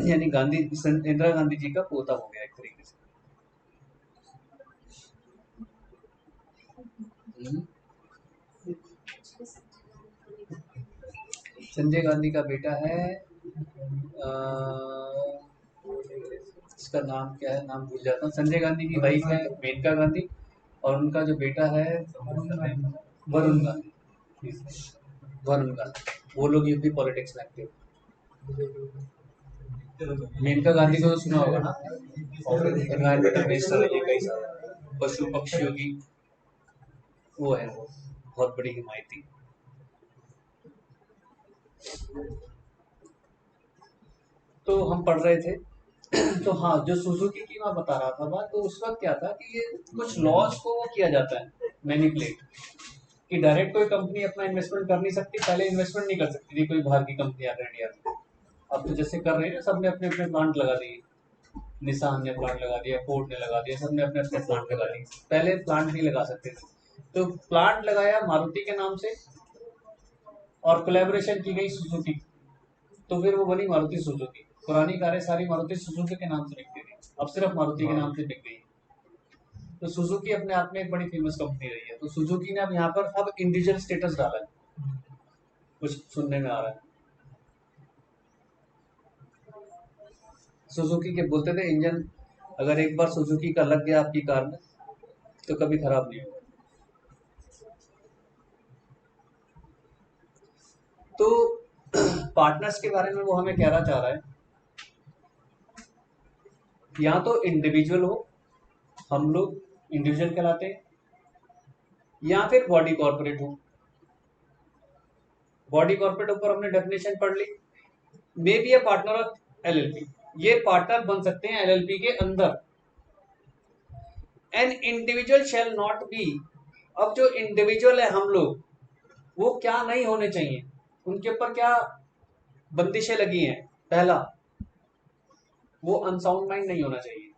यानी गांधी इंदिरा गांधी जी का पोता हो गया एक तरीके से। संजय गांधी का बेटा है, इसका नाम क्या है, नाम भूल जाता हूँ। संजय गांधी की वाइफ है मेनका गांधी, और उनका जो बेटा है वरुण गांधी। वरुण गांधी, वो लोग यूपी पॉलिटिक्स में एक्टिव। मेनका गांधी को तो सुना होगा ना, एनवायरमेंटल मिनिस्टर है ये कई साल, पशु पक्षियों की वो है, वो बहुत बड़ी हिमायती। तो हम पढ़ रहे थे, तो हाँ, जो सुजुकी की मैं बता रहा था बात, तो उस वक्त क्या था कि ये कुछ लॉज को वो किया जाता है मैनिपुलेट, कि डायरेक्ट कोई कंपनी अपना इन्वेस्टमेंट कर नहीं सकती, पहले इन्वेस्टमेंट नहीं कर सकती थी कोई बाहर की कंपनी आकर इंडिया में। अब तो जैसे कर रहे हैं, सबने अपने अपने प्लांट लगा दिए, निसान ने प्लांट लगा दिया, फोर्ड ने लगा दिया, सबने अपने अपने प्लांट लगा दिए। पहले प्लांट नहीं लगा सकते थे, तो प्लांट लगाया मारुति के नाम से और कोलैबोरेशन की गई सुजुकी, तो फिर वो बनी मारुति सुजुकी। पुरानी कारें सारी मारुति सुजुकी के नाम से बिकती थी, अब सिर्फ मारुति के नाम से बिक गई। तो सुजुकी अपने आप में एक बड़ी फेमस कंपनी रही है। तो सुजुकी ने अब यहाँ पर अब इंडिविजुअल स्टेटस डाला है, कुछ सुनने में आ रहा है। सुजुकी के बोलते थे इंजन अगर एक बार सुजुकी का लग गया आपकी कार में तो कभी खराब नहीं होगा। तो पार्टनर्स के बारे में वो हमें कहना चाह रहा है, या तो इंडिविजुअल हो, हम लोग इंडिविजुअल कहलाते हैं, या फिर बॉडी कॉर्पोरेट हो। बॉडी कॉर्पोरेट ऊपर हमने डेफिनेशन पढ़ ली। May be a partner of LLP, ये पार्टनर बन सकते हैं एलएलपी के अंदर। An individual shall not be, अब जो इंडिविजुअल है हम लोग, वो क्या नहीं होने चाहिए, उनके ऊपर क्या बंदिशें लगी हैं। पहला, वो अनसाउंड माइंड नहीं होना चाहिए।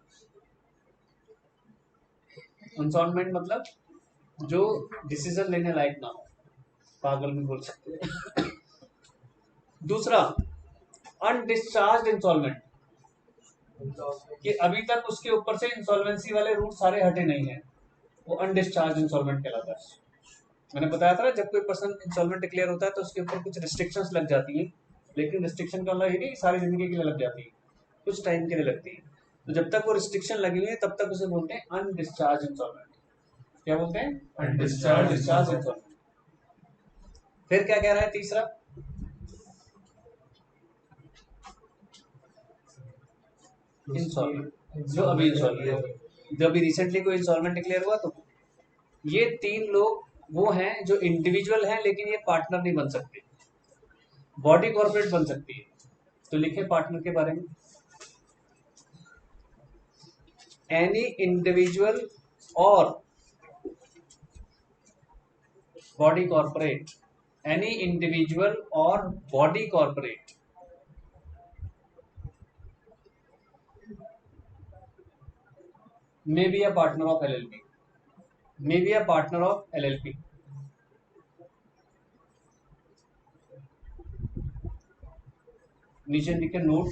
अनसाउंड माइंड मतलब जो डिसीजन लेने लायक ना हो, पागल भी बोल सकते हैं। दूसरा, अनडिस्चार्ज इंस्टॉलमेंट, कि अभी तक उसके ऊपर से इंसॉल्वेंसी वाले रूट सारे हटे नहीं है, वो अनडिस्चार्ज इंस्टॉलमेंट कहलाता है। मैंने बताया था ना, जब कोई पर्सन इंस्टॉलमेंट डिक्लेयर होता है तो उसके ऊपर कुछ रिस्ट्रिक्शंस लग जाती हैं, लेकिन रिस्ट्रिक्शन का मतलब ये नहीं कि सारी जिंदगी के लिए लग जाती है, कुछ टाइम के लिए लगती है। तो जब तक वो रिस्ट्रिक्शन लगी हुई है तब तक उसे बोलते हैं अनडिस्चार्ज इंस्टॉलमेंट। क्या बोलते हैं? Undischarged installment. फिर क्या कह रहा है तीसरा, इंसॉल्वेंट, जो अभी इंसॉल्वेंट, जब अभी रिसेंटली कोई इंसॉल्वेंट डिक्लेयर हुआ तो ये तीन लोग वो हैं जो इंडिविजुअल हैं लेकिन ये पार्टनर नहीं बन सकते, बॉडी कॉर्पोरेट बन सकती है। तो लिखे पार्टनर के बारे में, एनी इंडिविजुअल और बॉडी कॉर्पोरेट, एनी इंडिविजुअल और body corporate may be a partner of LLP, may be a partner of LLP। नीचे लिखे note,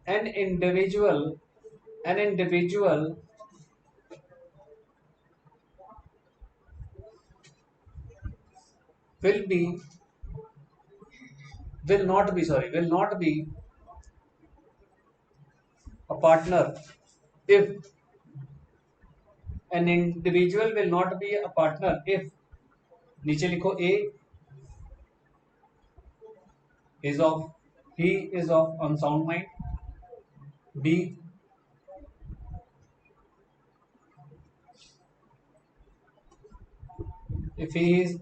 an individual will not be a partner if an individual will not be a partner if, नीचे लिखो A is of unsound mind, B if he is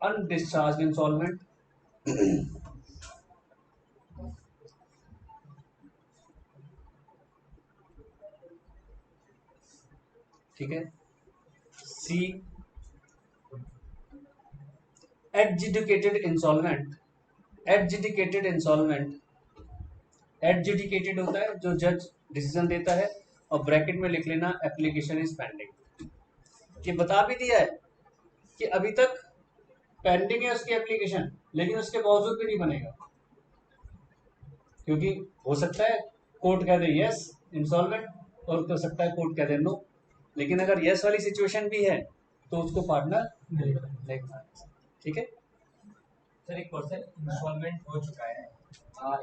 undischarged insolvent, ठीक है। C adjudicated insolvent, एडजुडिकेटेड होता है जो जज decision देता है, और ब्रैकेट में लिख लेना एप्लीकेशन इज पेंडिंग। ये बता भी दिया है कि अभी तक पेंडिंग है उसकी एप्लीकेशन, लेकिन उसके बावजूद भी नहीं बनेगा, क्योंकि हो सकता है कोर्ट कह दे यस इंसॉल्वेंट, और हो सकता है कोर्ट कह दे नो। लेकिन अगर यस वाली सिचुएशन भी है तो उसको पार्टनर नहीं बना। ठीक है सर, एक पर्सन इंस्टॉलमेंट हो चुका है,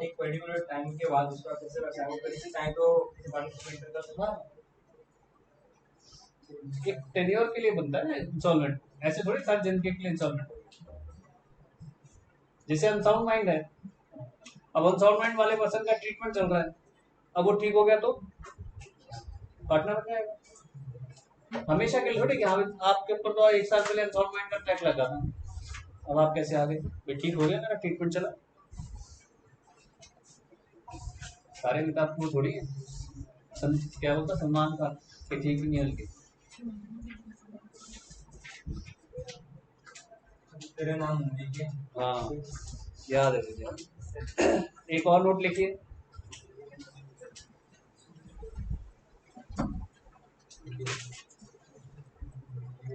एक पर्टिकुलर टाइम के बाद उसका फिर से वैसा होगा, इसी टाइम तो इंस्टॉलमेंट कर सकता है। एक टेन्योर के लिए बनता है ना इंस्टॉलमेंट, ऐसे थोड़ी सारी जिंदगी के लिए इंस्टॉलमेंट। जैसे अनसाउंड माइंड है, अब अनसाउंड माइंड वाले पर्सन का ट्रीटमेंट चल रहा है, अब वो ठीक हो गया तो पार्टनर बन जाएगा। हमेशा के लिए थोड़ी कि आपके ऊपर तो एक साल पहले अनसाउंड माइंड का अटैक लगा था, अब आप कैसे आ गए? भाई ठीक हो गया, मेरा ट्रीटमेंट चला। सारे किताब को थोड़ी है क्या बोलता सलमान खान के ठीक भी नहीं हल्के। तेरे नाम लिखिए। हाँ, याद है मुझे। एक और नोट लिखिए।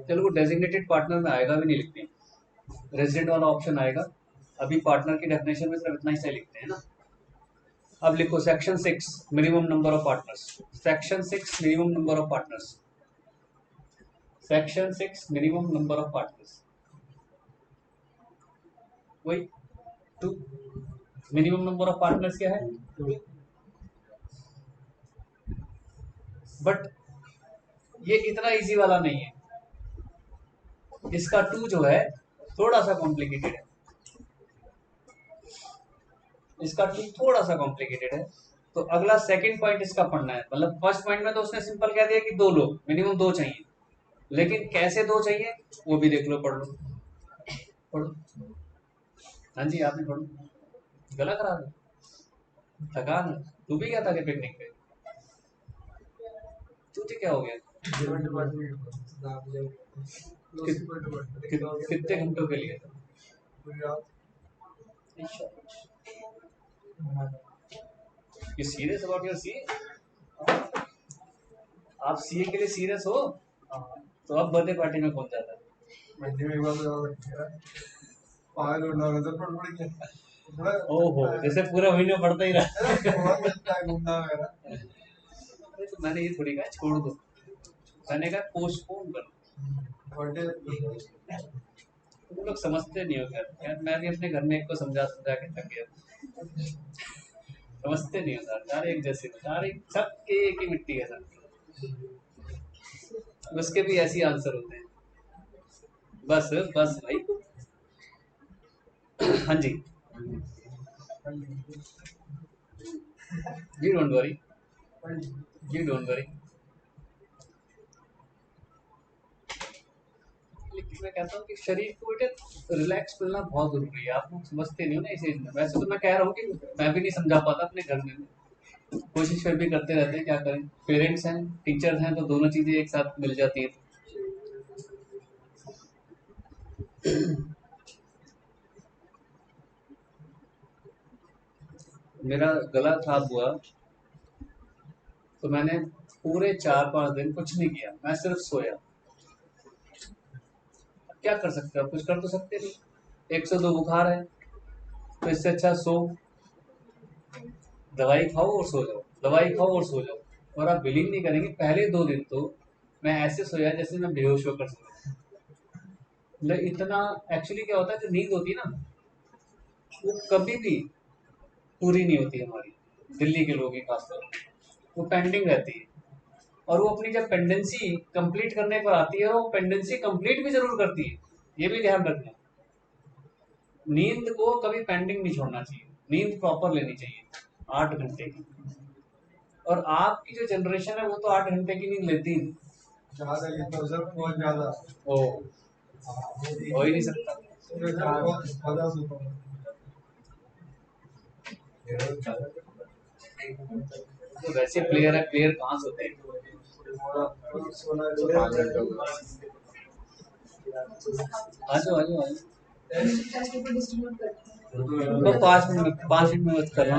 चलो वो डेजिग्नेटेड पार्टनर में आएगा भी नहीं लिखते हैं, रेजिडेंट वाला ऑप्शन आएगा। अभी पार्टनर की डेफिनेशन में सिर्फ इतना ही सही लिखते हैं ना। अब लिखो section 6 minimum number of partners. Section 6 minimum number of partners. Section 6 minimum number of partners वही 2। मिनिमम नंबर ऑफ पार्टनर्स क्या है? 2। बट ये इतना इजी वाला नहीं है, इसका 2 जो है थोड़ा सा कॉम्प्लिकेटेड है। इसका 2 थोड़ा सा कॉम्प्लिकेटेड है। तो अगला सेकंड पॉइंट इसका पढ़ना है। मतलब फर्स्ट पॉइंट में तो उसने सिंपल कह दिया कि 2 लोग, मिनिमम 2 चाहिए, लेकिन कैसे 2 चाहिए वो भी देख लो, पढ़ लो। पढ़ो। हाँ जी, आपने पढ़ो। गला खराब है, थकान है। तू भी गया था क्या पिकनिक पे? तुझे क्या हो गया? कितने घंटों के लिए? You serious about your CA? आप सीए के लिए सीरियस हो? तो अब बर्थडे पार्टी में कौन जाता है? ओहो, जैसे पूरा महीना पढ़ता ही रहा। तो मैंने ये थोड़ी कहा छोड़ दो, मैंने कहा पोस्टपोन करो। तुम लोग समझते नहीं हो यार, मैं भी अपने घर में एक को समझा समझा के थक गया। समझते नहीं हो सर, सारे एक जैसे, सारे सबके एक ही मिट्टी है सर, उसके भी ऐसे आंसर होते हैं। बस बस भाई। हाँ जी, जी डोंट वरी, जी डोंट वरी। लेकिन मैं कहता हूँ कि शरीर को बेटे रिलैक्स मिलना बहुत जरूरी है। आप लोग समझते नहीं हो ना इस एज में। वैसे तो मैं कह रहा हूँ कि मैं भी नहीं समझा पाता अपने घर में, कोशिश फिर भी करते रहते हैं, क्या करें। पेरेंट्स हैं, टीचर्स हैं, तो दोनों चीजें एक साथ मिल जाती हैं। मेरा गला खराब हुआ तो मैंने पूरे 4-5 दिन कुछ नहीं किया, मैं सिर्फ सोया। क्या कर सकते हो, कुछ कर तो सकते नहीं। 102 बुखार है, तो इससे अच्छा सो, दवाई खाओ और सो जाओ, दवाई खाओ और सो जाओ। और आप बिलीव नहीं करेंगे, पहले 2 दिन तो मैं ऐसे सोया जैसे मैं बेहोश होकर सोया। मतलब इतना, एक्चुअली क्या होता है, जो नींद होती है ना, वो कभी भी पूरी नहीं होती हमारी, दिल्ली के लोगों की खासतौर पर। वो पेंडिंग रहती है, और वो अपनी जब पेंडेंसी कंप्लीट करने पर आती है, वो पेंडेंसी कंप्लीट भी जरूर करती है, ये भी ध्यान रखना। नींद को कभी पेंडिंग नहीं छोड़ना चाहिए, नींद प्रॉपर लेनी चाहिए 8 घंटे की। और आपकी जो जनरेशन है वो तो 8 घंटे की नींद लेती ही बहुत ज्यादा हो ही नहीं सकता। तो वैसे प्लेयर है, प्लेयर कहाँ सोते हैं? आ जाओ आ जाओ आ जाओ। तो 5 मिनट में मत करना।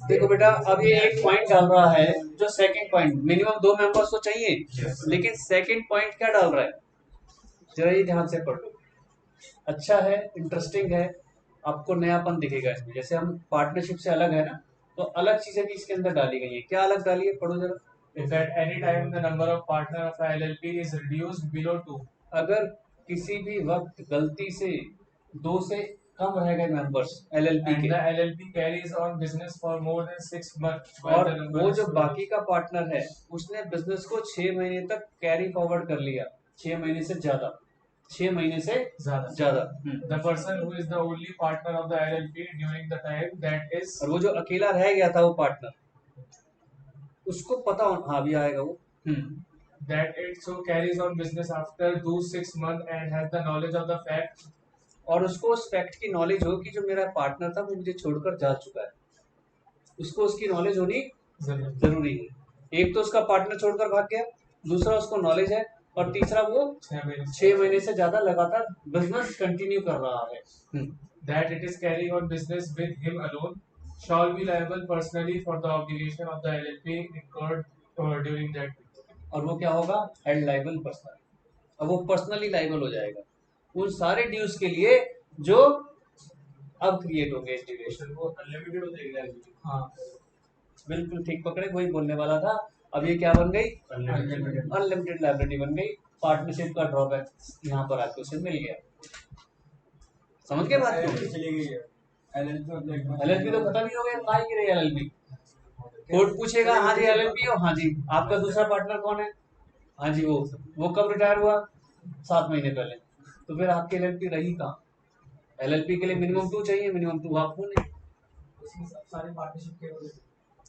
देखो बेटा, अब ये एक पॉइंट डाल रहा है, जो सेकंड पॉइंट, मिनिमम 2 मेंबर्स तो चाहिए, लेकिन सेकंड पॉइंट क्या डाल रहा है, जरा ये ध्यान से पढ़ लो। अच्छा है, इंटरेस्टिंग है, आपको नयापन दिखेगा इसमें। जैसे हम पार्टनरशिप से अलग है ना, तो अलग चीजें भी इसके अंदर डाली गई है। क्या अलग डाली है, पढ़ो जरा। If at any time the number of partner of a LLP is reduced below 2, अगर किसी भी वक्त गलती से 2 से कम रह गए मेंबर्स एलएलपी and के, the LLP carries on business for more than 6 months, और वो जो बाकी का पार्टनर है उसने बिजनेस को 6 महीने तक कैरी फॉरवर्ड कर लिया, 6 महीने से ज्यादा, 6 महीने से ज्यादा। the person who is the only partner of the LLP during the time that is, और वो जो अकेला रह गया था वो पार्टनर, उसको पता हो, हाँ भी आएगा वो, that it so carries on business after those 6 months and has the knowledge of the fact और उसको उस फैक्ट की नॉलेज हो कि जो मेरा पार्टनर था वो मुझे छोड़कर जा चुका है, उसको उसकी नॉलेज होनी जरूरी है। एक तो उसका पार्टनर छोड़कर भाग गया, दूसरा उसको नॉलेज है, और तीसरा वो 6 महीने से ज्यादा लगातार बिजनेस कंटिन्यू कर रहा है। that it is carrying on business with him alone shall be liable personally for the obligation of the LLP incurred during that period. और वो क्या होगा, हेल्ड लाइबल पर्सनली। अब वो पर्सनली लाइबल हो जाएगा उन सारे ड्यूज के लिए जो अब क्रिएट होंगे इस ड्यूरेशन। वो अनलिमिटेड हो जाएगी लाइबिलिटी। हाँ, बिल्कुल ठीक पकड़े, वही बोलने वाला था। अब ये क्या बन गई, अनलिमिटेड लाइबिलिटी बन गई। पार्टनरशिप का ड्रॉबैक यहाँ पर आपको उसे मिल गया। समझ गए बात को? चली गई है एलएलपी तो खत्म ही हो गया, कहाँ की रही एलएलपी। कोर्ट पूछेगा हाँ जी एलएलपी हो, हाँ जी आपका दूसरा पार्टनर कौन है, हाँ जी वो कब रिटायर हुआ, 7 महीने पहले। तो फिर आपकी एलएलपी रही कहाँ? एलएलपी के लिए मिनिमम 2 चाहिए, मिनिमम 2 आपको नहीं, उसमें सारे पार्टनरशिप के हो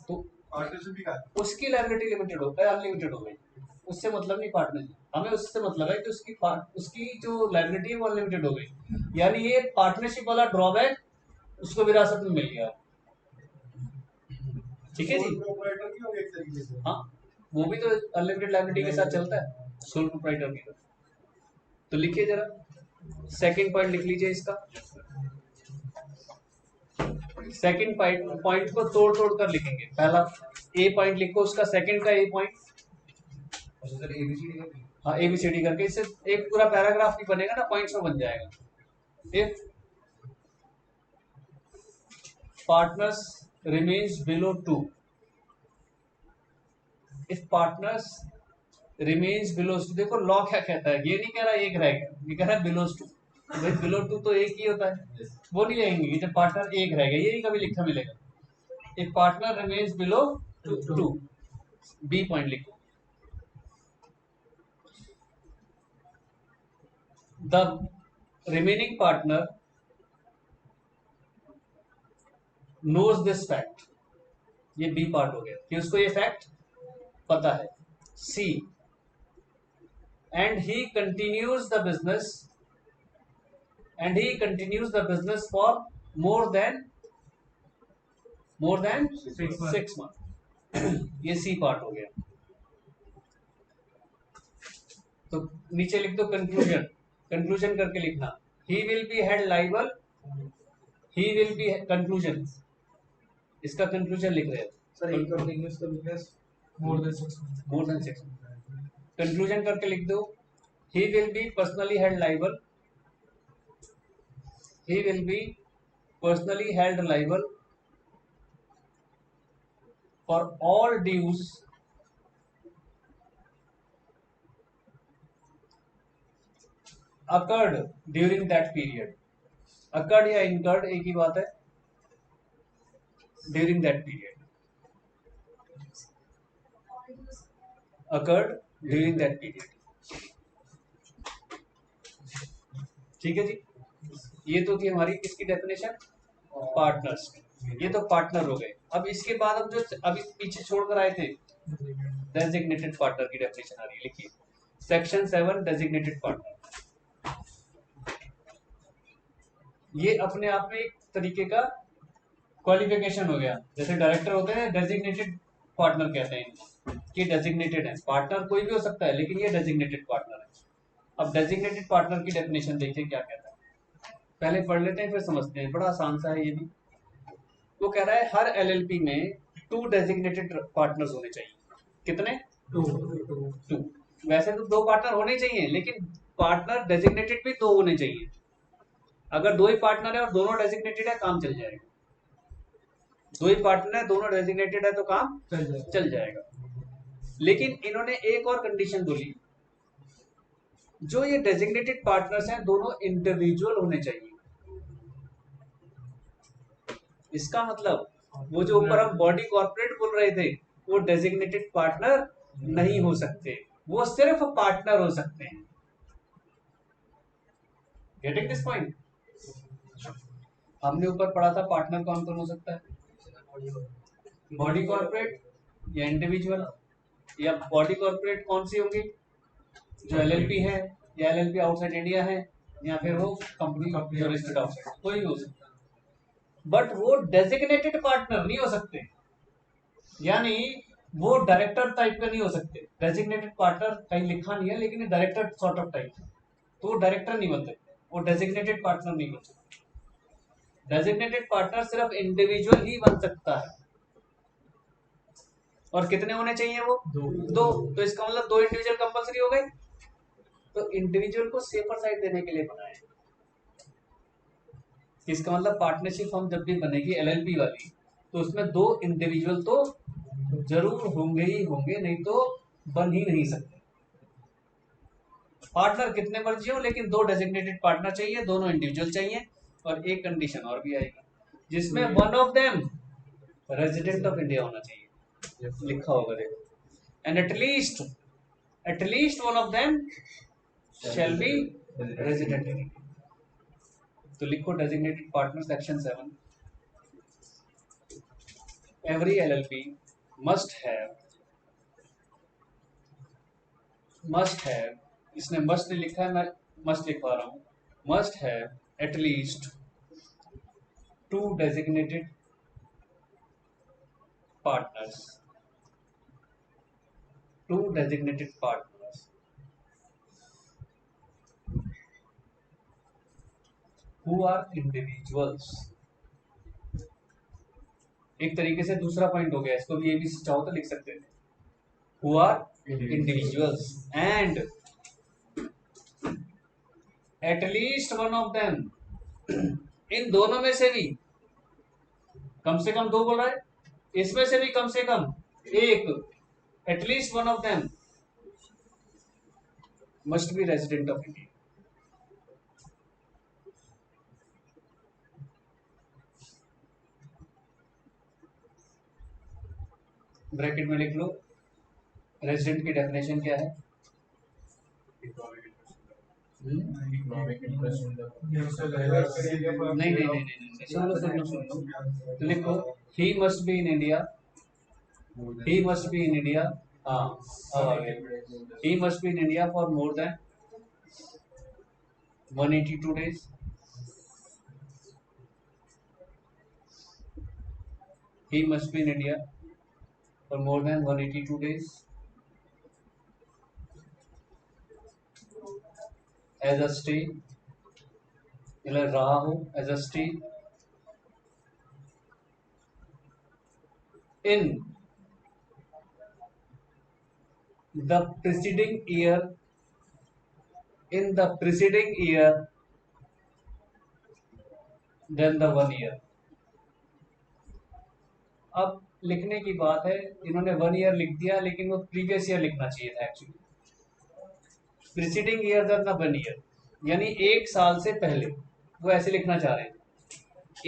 तो पार्टनरशिप भी का उसकी लायबिलिटी लिमिटेड हो गई, अनलिमिटेड हो गई। उससे मतलब नहीं पार्टनर, हमें उससे मतलब है कि उसकी जो लायबिलिटी है वो अनलिमिटेड हो गई। यानी ये पार्टनरशिप वाला ड्रॉबैक उसको विरासत में मिल गया। ठीक है जी, प्रोप्राइटर भी होंगे एक तरीके से। हाँ वो भी तो अनलिमिटेड लायबिलिटी के साथ चलता है, सोल प्रोप्राइटर की। तो लिखिए जरा, सेकंड पॉइंट लिख लीजिए इसका। सेकंड पॉइंट को तोड़ तोड़ कर लिखेंगे। पहला ए पॉइंट लिखो, उसका सेकंड का ए पॉइंट, हाँ एबीसीडी करके, इससे एक पूरा पैराग्राफ भी बनेगा ना, पॉइंट्स में बन जाएगा। If partners remains below 2, if partners remains below 2, देखो लॉ क्या कहता है, ये नहीं कह रहा एक रहेगा, ये कह रहा है बिलो 2। भाई बिलो 2 तो एक ही होता है, वो नहीं लेंगे कि जब पार्टनर एक रहेगा, ये नहीं कभी लिखा मिलेगा। If partner remains below 2, B point लिखो। The remaining partner knows this fact, ये बी पार्ट हो गया कि उसको ये फैक्ट पता है। सी, and he continues the business for more than 6 months, ये सी पार्ट हो गया। तो नीचे लिख दो कंक्लूजन करके लिखना, he will be held liable, he will be conclusion, इसका कंक्लूजन लिख रहे हैं सर एक कंटिन्यूअस का business more than 6 months. More than 6 conclusion करके लिख दो, he will be personally held liable, he will be personally held liable for all dues occurred during that period। occurred या incurred एक ही बात है, during that period, occurred during that period। ठीक है जी, ये तो थी हमारी किसकी डेफिनेशन, पार्टनर्स। ये तो पार्टनर हो गए। अब इसके बाद हम जो अभी पीछे छोड़कर आए थे, डेजिग्नेटेड पार्टनर की डेफिनेशन आ रही है, लिखिए सेक्शन 7 डेजिग्नेटेड पार्टनर। ये अपने आप में एक तरीके का क्वालिफिकेशन हो गया। जैसे डायरेक्टर होते हैं, डेजिग्नेटेड पार्टनर कहते हैं कि डेजिग्नेटेड है। पार्टनर कोई भी हो सकता है, लेकिन ये डेजिग्नेटेड पार्टनर है। अब डेजिग्नेटेड पार्टनर की डेफिनेशन देखिए क्या कहता है, पहले पढ़ लेते हैं फिर समझते हैं, बड़ा आसान सा है ये भी। वो कह रहा है हर एलएलपी में 2 डेजिग्नेटेड पार्टनर्स होने चाहिए। कितने? 2। वैसे तो 2 पार्टनर होने चाहिए, लेकिन पार्टनर डेजिग्नेटेड भी 2 होने चाहिए। अगर 2 ही पार्टनर है और दोनों डेजिग्नेटेड है, काम चल जाएगा। 2 ही पार्टनर है, दोनों डेजिग्नेटेड है, तो काम चल जाएगा। लेकिन इन्होंने एक और कंडीशन बोली, जो ये डेजिग्नेटेड पार्टनर्स हैं दोनों इंडिविजुअल होने चाहिए। इसका मतलब वो जो ऊपर हम बॉडी कॉर्पोरेट बोल रहे थे, वो डेजिग्नेटेड पार्टनर नहीं हो सकते, वो सिर्फ पार्टनर हो सकते हैं। Getting this point? हमने ऊपर पढ़ा था पार्टनर कौन कौन हो सकता है, बॉडी कॉर्पोरेट या इंडिविजुअल। या बॉडी कॉर्पोरेट कौन सी होंगी, जो एलएलपी है या एलएलपी आउटसाइड इंडिया है, या फिर वो कंपनी जो रजिस्टर्ड ऑफिसर, कोई भी हो सकता है, बट वो डेजिग्नेटेड पार्टनर नहीं हो सकते, यानी वो डायरेक्टर टाइप का नहीं हो सकते। डेजिग्नेटेड पार्टनर कहीं लिखा नहीं है, लेकिन डायरेक्टर सॉर्ट ऑफ टाइप, तो वो डायरेक्टर नहीं बन सकते, वो डेजिग्नेटेड पार्टनर नहीं बन सकते। डेजिग्नेटेड पार्टनर सिर्फ इंडिविजुअल ही बन सकता है, और कितने होने चाहिए वो? दो। तो इसका मतलब 2 इंडिविजुअल कंपलसरी हो गए। तो इंडिविजुअल को सेफर साइड देने के लिए बनाया है। इसका मतलब पार्टनरशिप हम जब भी बनेगी एलएलपी वाली, तो उसमें 2 इंडिविजुअल तो जरूर होंगे ही होंगे, नहीं तो बन ही नहीं सकते। पार्टनर कितने मर्जी हो, लेकिन 2 डेजिग्नेटेड पार्टनर चाहिए, दोनों इंडिविजुअल चाहिए, और एक कंडीशन और भी आएगी, जिसमें one of them resident of India होना चाहिए, लिखा होगा देखो, and at least one of them shall be resident in India. तो लिखो designated partner section 7, every LLP must have, इसने must नहीं लिखा है, मैं must लिखवा रहा हूँ, must have at least 2 designated partners, 2 designated partners who are individuals। एक तरीके से दूसरा पॉइंट हो गया, इसको भी एबीसी चाहो तो लिख सकते थे, who are individuals and at least one of them, इन दोनों में से भी कम से कम 2 बोल रहा है, इसमें से भी कम से कम एक, at least one of them must be resident of India. Bracket में लिख लो, रेजिडेंट की डेफिनेशन क्या है? इकोनॉमिक इंटरेस्ट इन द नहीं, सुन लो, लिखो he must be in India, he must be in India, he must be in India for more than 182 days, he must be in India for more than 182 days as a stay, मतलब रहा हो as a stay in the preceding year, then the 1 year। अब लिखने की बात है, इन्होंने 1 year लिख दिया, लेकिन वो प्रीवियस ईयर लिखना चाहिए था actually, preceding year then the 1 year, यानी 1 साल से पहले, वो ऐसे लिखना चाह रहे हैं।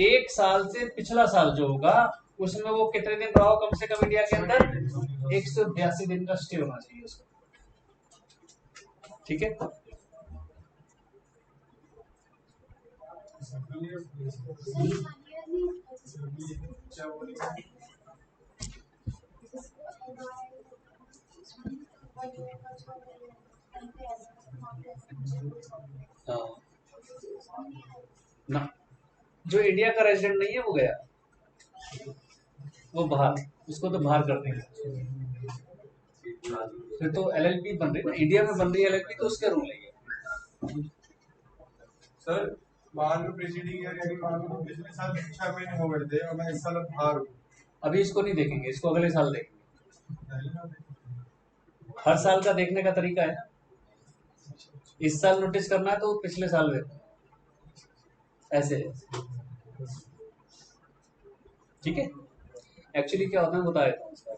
1 साल से पिछला साल जो होगा, उसमें वो कितने दिन रहा हो कम से कम इंडिया के अंदर? 182 दिन का स्टे होना चाहिए उसको, ठीक है। ना, जो इंडिया का रेजिडेंट नहीं है वो गया, वो बाहर, उसको तो बाहर कर देंगे। फिर तो एलएलपी बन रही है ना, इंडिया में बन रही है एलएलपी, तो उसके रूल है। सर मान लो प्रेसिडिंग ईयर, यानी मान लो पिछले साल 6 महीने हो गए थे और मैं इस साल बाहर हूँ, अभी इसको नहीं देखेंगे, इसको अगले साल देखेंगे। हर साल का देखने का तरीका है ना, इस साल नोटिस करना है तो पिछले साल देखो, ऐसे है, ठीक है। एक्चुअली क्या होता है बता देता हूँ इसका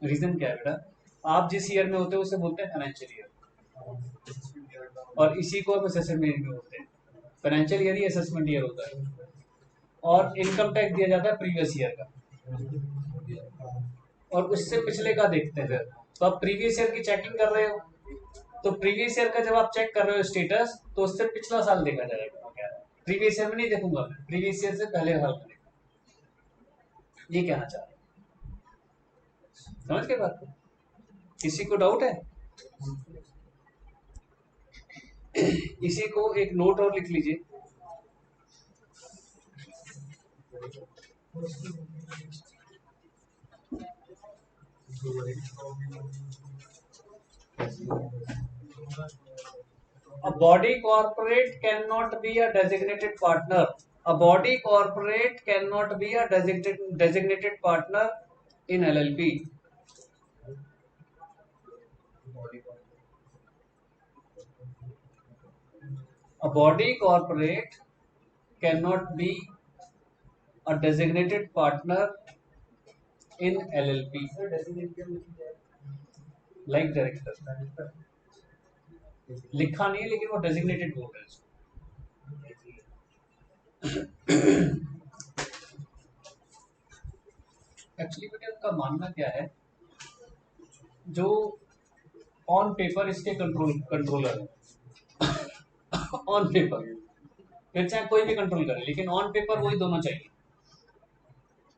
रीजन क्या है बेटा। आप जिस ईयर में होते हो उसे बोलते हैं फाइनेंशियल ईयर, और इसी को आप असेसमेंट ईयर में बोलते हैं। फाइनेंशियल ईयर ही असेसमेंट ईयर होता है, और इनकम टैक्स दिया जाता है प्रीवियस ईयर का, और उससे पिछले का देखते हैं। फिर तो आप प्रीवियस ईयर की चेकिंग कर रहे हो, तो प्रीवियस ईयर का जब आप चेक कर रहे हो स्टेटस, तो उससे पिछला साल देखा जाएगा। क्या प्रीवियस ईयर में नहीं देखूंगा मैं, प्रीवियस ईयर से पहले साल में देखूंगा, ये कहना चाह रहे हैं। समझ के बात, किसी को डाउट है? इसी को एक नोट और लिख लीजिए। A body corporate cannot be a designated partner. A body corporate cannot be a designated partner in LLP. A body corporate cannot be a designated partner in LLP. Like director. लिखा नहीं है लेकिन वो designated बोल रहे हैं इसको। Actually बेटा उनका मानना क्या है, जो ऑन पेपर इसके कंट्रोलर है ऑन पेपर, फिर चाहे कोई भी कंट्रोल करे लेकिन ऑन पेपर वही दोनों चाहिए।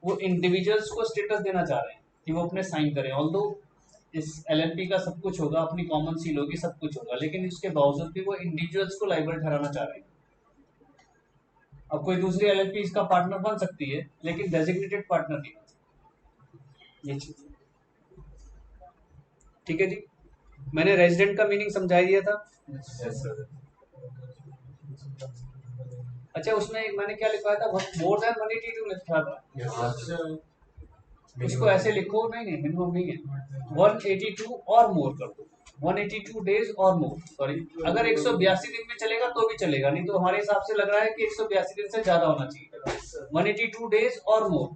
वो इंडिविजुअल्स को स्टेटस देना चाह रहे हैं कि वो अपने साइन करें। ऑल्दो इस एलएलपी का सब कुछ होगा, अपनी कॉमन सील होगी, सब कुछ होगा, लेकिन इसके बावजूद भी वो इंडिविजुअल्स को लाइबल ठहराना चाह रहे हैं। अब कोई दूसरी एलएलपी इसका पार्टनर बन सकती है लेकिन डेजिग्नेटेड पार्टनर नहीं बन सकती। ये चीज ठीक है जी। मैंने रेजिडेंट का मीनिंग समझा दिया था। अच्छा, उसमें मैंने क्या लिखवाया था, मोर देन 182 लिखा था। इसको ऐसे लिखो, नहीं मिनिमम नहीं है, 182 और मोर कर दो, 182 डेज और मोर, सॉरी अगर 182 दिन में चलेगा तो भी चलेगा, नहीं तो हमारे हिसाब से लग रहा है कि 182 दिन से ज्यादा होना चाहिए, 182 डेज और मोर।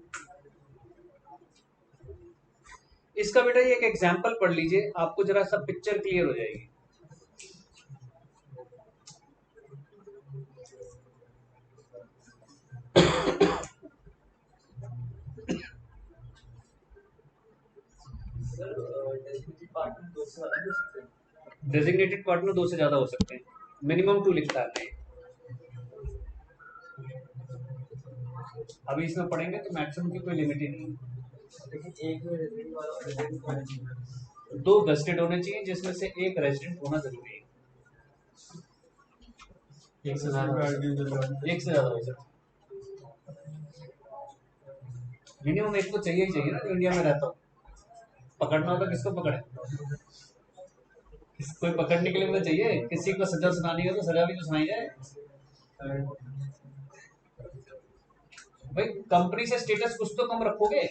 इसका बेटा ये एक एग्जाम्पल पढ़ लीजिए, आपको जरा सा पिक्चर क्लियर हो जाएगी। डेजिग्नेटेड पार्टनर 2 से ज्यादा हो सकते हैं, मिनिमम 2 लिखता है। अभी इसमें पढ़ेंगे तो मैक्सिमम की कोई लिमिट ही नहीं है। दो वेस्टेड होने चाहिए जिसमें से एक रेजिडेंट होना जरूरी है। एक से ज्यादा हो सकता है, मिनिमम एक तो चाहिए ही चाहिए ना, जो इंडिया में रहता हो। पकड़ना होगा किसको पकड़े, कोई पकड़ने के लिए तो चाहिए, किसी को सजा सुनानी है तो सजा भी तो सुनाई जाए भाई। कंपनी से स्टेटस कुछ तो कम रखोगे,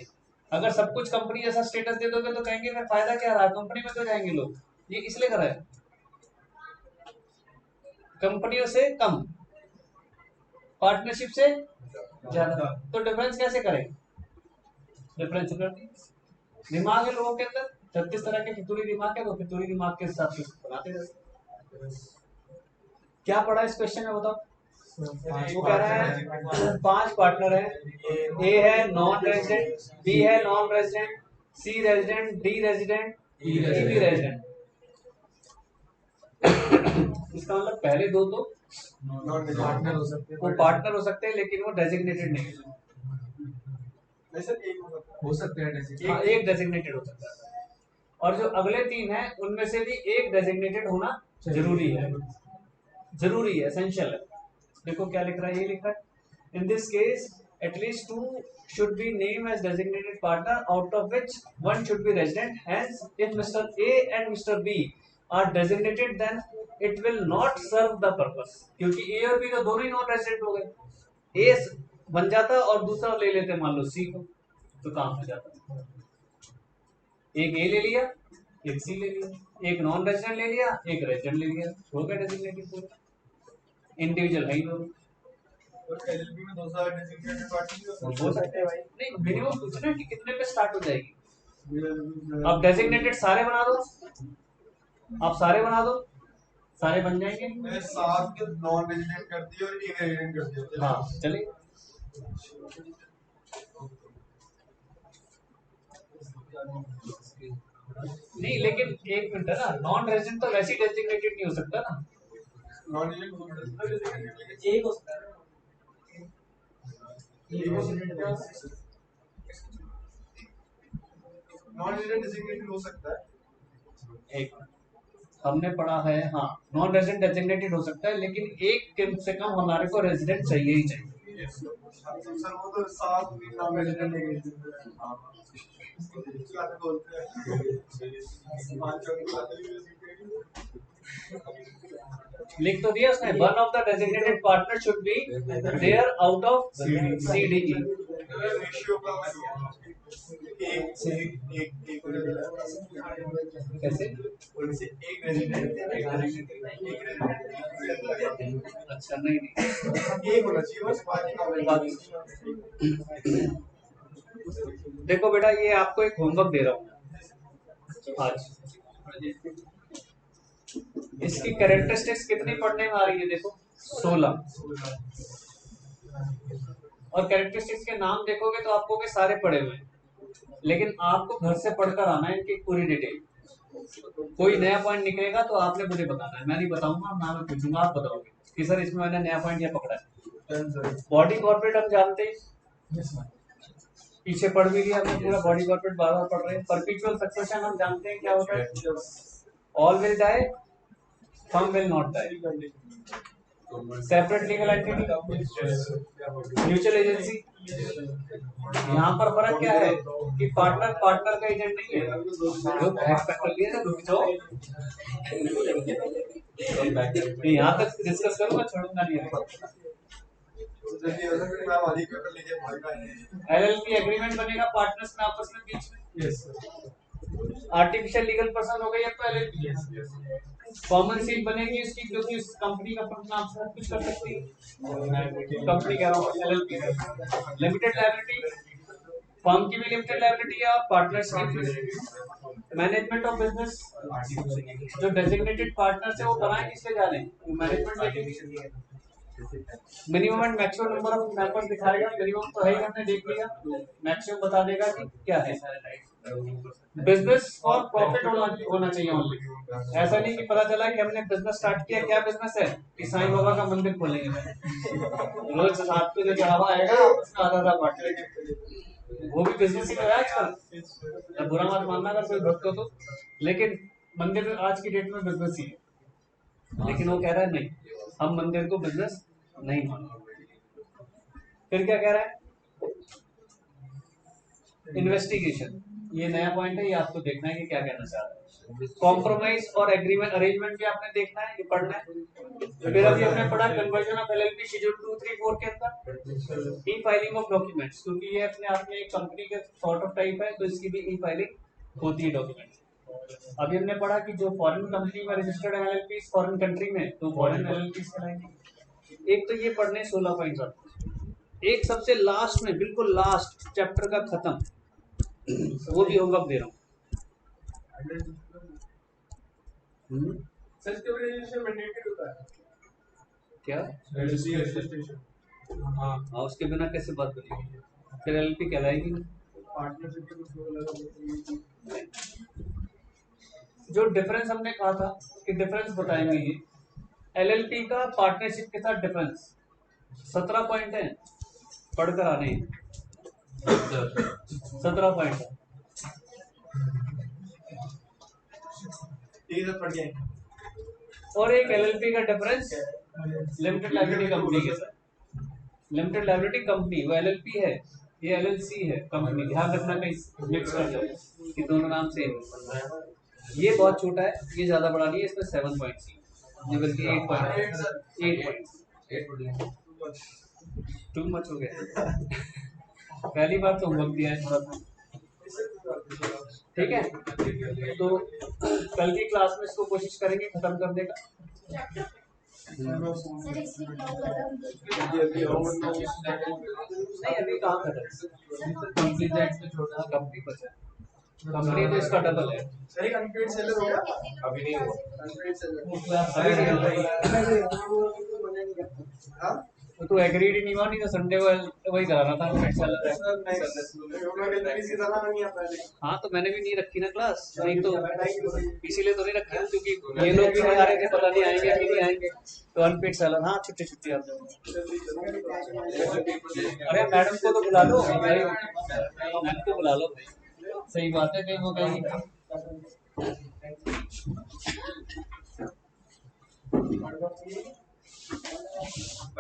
अगर सब कुछ कंपनी जैसा स्टेटस दे दोगे तो कहेंगे फिर फायदा क्या रहा, कंपनी में तो जाएंगे लोग। ये इसलिए करा है, कंपनियों से कम, पार्टनरशिप से ज्यादा, तो डिफरेंस कैसे करेंगे, डिफरेंस दिमाग है लोगों के अंदर, 36 तरह के फितूरी दिमाग है, वो फितूरी दिमाग के हिसाब से बनाते रहते। क्या पढ़ा इस क्वेश्चन में बताओ। वो कह रहा है 5 पार्टनर है, ए है नॉन रेजिडेंट, बी है नॉन रेजिडेंट, सी रेजिडेंट, डी रेजिडेंट, ई भी रेजिडेंट। इसका मतलब पहले दो तो पार्टनर हो सकते हैं, वो पार्टनर हो सकते हैं लेकिन वो डेजिग्नेटेड नहीं हो सकते हैं एक डेजिग्नेटेड हो सकता है, और जो अगले 3 हैं उनमें से भी एक डेजिग्नेटेड होना जरूरी है, जरूरी है, एसेंशियल है। देखो क्या लिख रहा है, ये लिख रहा है in this case at least 2 should be named as designated partner out of which 1 should be resident, hence if Mr. A and Mr. B are designated then it will not serve the purpose, क्योंकि A और B तो दोनों ही non resident हो गए, A बन जाता और दूसरा ले लेते मान लो C को, तो काम हो जाता। एक A ले लिया, एक C ले लिया, एक नॉन रेजिडेंट ले लिया, एक रेजिडेंट ले लिया, हो गया डेजिग्नेटेड पूरा, इंडिविजुअल है ही दोनों। एलएलपी में 2 साल डेजिग्नेटेड पार्टनर हो सकते हैं भाई, नहीं मिनिमम पूछना कि कितने पे स्टार्ट हो जाएगी। अब डेजिग्नेटेड सारे बना दो, आप सारे बना दो, सारे बन जाएंगे। मैंने 7 के नॉन रेजिडेंट कर दिए और एक रेजिडेंट कर दिया। हाँ चलिए, नहीं लेकिन एक मिनट है ना, नॉन रेजिडेंट तो वैसे ही डेजिग्नेटेड नहीं हो सकता ना, नॉन रेजिडेंट एक हो सकता है, नॉन रेजिडेंट डेजिग्नेटेड हो सकता है। एक हमने पढ़ा है, हाँ नॉन रेजिडेंट डेजिग्नेटेड हो सकता है, लेकिन एक कम से कम हमारे को रेजिडेंट चाहिए ही चाहिए। सर वो तो साफ भी नाम रेजिडेंट है बोलते हैं लिख तो दिया उसने, one of the designated partner should be there out of CDE। Ratio का एक से एक कैसे? उनसे एक रेजिडेंट अच्छा नहीं एक होना चाहिए बस, बाकी का बाकी। देखो बेटा, ये आपको एक होमवर्क दे रहा हूँ आज। इसकी कैरेक्टरिस्टिक्स कितनी पढ़ने में आ रही है? देखो 16। और कैरेक्टरिस्टिक्स के नाम देखोगे तो आपको के सारे पढ़े हुए हैं, लेकिन आपको घर से पढ़कर आना है इनकी पूरी डिटेल। कोई नया पॉइंट निकलेगा तो आपने मुझे बताना है, मैं नहीं बताऊंगा ना, मैं पूछूंगा आप बताओगे कि सर इसमें मैंने नया पॉइंट ये पकड़ा है। बॉडी कॉर्पोरेट हम जानते हैं, पीछे पढ़ भी लिया हमने पूरा, बॉडी कॉर्पोरेट बार बार पढ़ रहे हैं। परपेचुअल सक्सेशन हम जानते हैं क्या होता है, all will die some will not die. Separate legal entity, mutual agency. यहाँ पर फर्क क्या है कि पार्टनर पार्टनर का एजेंट नहीं है। कर लिया ना, रुक जाओ, यहाँ तक डिस्कस करूंगा, छोड़ूंगा नहीं। LLP एग्रीमेंट बनेगा पार्टनर्स में आपस में बीच में। आर्टिफिशियल लीगल पर्सन हो गई अब तो LLP। कॉमन सील बनेगी उसकी, क्योंकि इस कंपनी का नाम से कुछ कर सकती है, कंपनी कह रहा हूँ LLP। लिमिटेड लायबिलिटी, फर्म की भी लिमिटेड लायबिलिटी है और पार्टनर्स की भी। मैनेजमेंट ऑफ बिजनेस, जो डेजिग्नेटेड पार्टनर्स है वो बनाए किससे जाने, मैनेजमेंट लेके। Minimum and maximum number of members दिखाएगा, मिनिमम तो है ही, हमने देख लिया, मैक्सिमम बता देगा कि क्या है। बिजनेस और प्रॉफिट होना चाहिए ओनली। ऐसा नहीं कि पता चला कि हमने बिजनेस स्टार्ट किया, क्या बिजनेस है कि साईं बाबा का मंदिर खोलेंगे, रोज साथ पे जो चढ़ावा आएगा उसका आधा आधा बांट लेंगे, वो भी बिजनेस ही है आजकल। बुरा मत मानना अगर कोई भक्त हो तो, लेकिन मंदिर आज की डेट में बिजनेस ही है। लेकिन वो कह रहा है नहीं, हम मंदिर को बिजनेस नहीं मानते। फिर क्या कह रहा है, इन्वेस्टिगेशन, ये नया पॉइंट है, ये आपको देखना है कि क्या कहना चाह रहा है। कॉम्प्रोमाइज और एग्रीमेंट अरेंजमेंट भी आपने देखना है, ये पढ़ना है। फिर अभी हमने पढ़ा कन्वर्जन ऑफ LLP शेड्यूल 2, 3, 4 के अंदर ई फाइलिंग ऑफ डॉक्यूमेंट्स, क्योंकि ये अपने आप में एक कंपनी के सॉर्ट ऑफ टाइप है, तो इसकी भी ई फाइलिंग होती है डॉक्यूमेंट्स। अभी हमने पढ़ा कि जो फॉरेन कंपनी में रजिस्टर्ड LLP फॉरेन कंट्री में, तो फॉरेन LLP कहलाएंगे। एक तो ये पढ़ने 16 पॉइंट्स आते हैं। एक सबसे लास्ट में, बिल्कुल लास्ट चैप्टर का खत्म, वो भी होमवर्क दे रहा हूँ। क्या हाँ, उसके बिना कैसे बात करेंगे, फिर LLP कहलाएगी। जो डिफरेंस हमने कहा था कि डिफरेंस बताएंगे, ये LLP का पार्टनरशिप के साथ डिफरेंस 17 पॉइंट है, पढ़कर आने 17 पॉइंट है। और एक LLP का डिफरेंस लिमिटेड लायबिलिटी कंपनी के साथ। लिमिटेड लायबिलिटी कंपनी वो LLP है, ये LLC है कंपनी, ध्यान रखना कहीं मिक्स कर जाए कि दोनों नाम सेम। ये बहुत छोटा है, ये ज्यादा बड़ा नहीं है, इसमें 7 पॉइंट्स ये बल्कि 8 पॉइंट टू मच हो गया। पहली बार तो होमवर्क दिया है थोड़ा सा, ठीक है। तो कल की क्लास में इसको कोशिश करेंगे खत्म करने का। नहीं अभी कहाँ खत्म, कंप्लीट में छोटा कंपनी बचा, कंपनी तो इसका डबल है। अभी नहीं हुआ, तो एग्रीड ही नहीं हुआ, नहीं तो संडे को वही कराना था। हाँ तो मैंने भी नहीं रखी ना क्लास, नहीं तो इसीलिए तो नहीं रखी, क्योंकि ये लोग भी नहीं आ रहे थे, पता नहीं आएंगे कि नहीं आएंगे, तो अनपेड सैलरी। हाँ छुट्टी आप, अरे मैडम को तो बुला लो, मैडम को बुला लो, सही बात है, कहीं वो कहीं भाई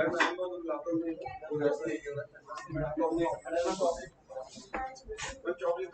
मैं तो लाता हूँ पूरा सही है मैं तो अपने चॉकलेट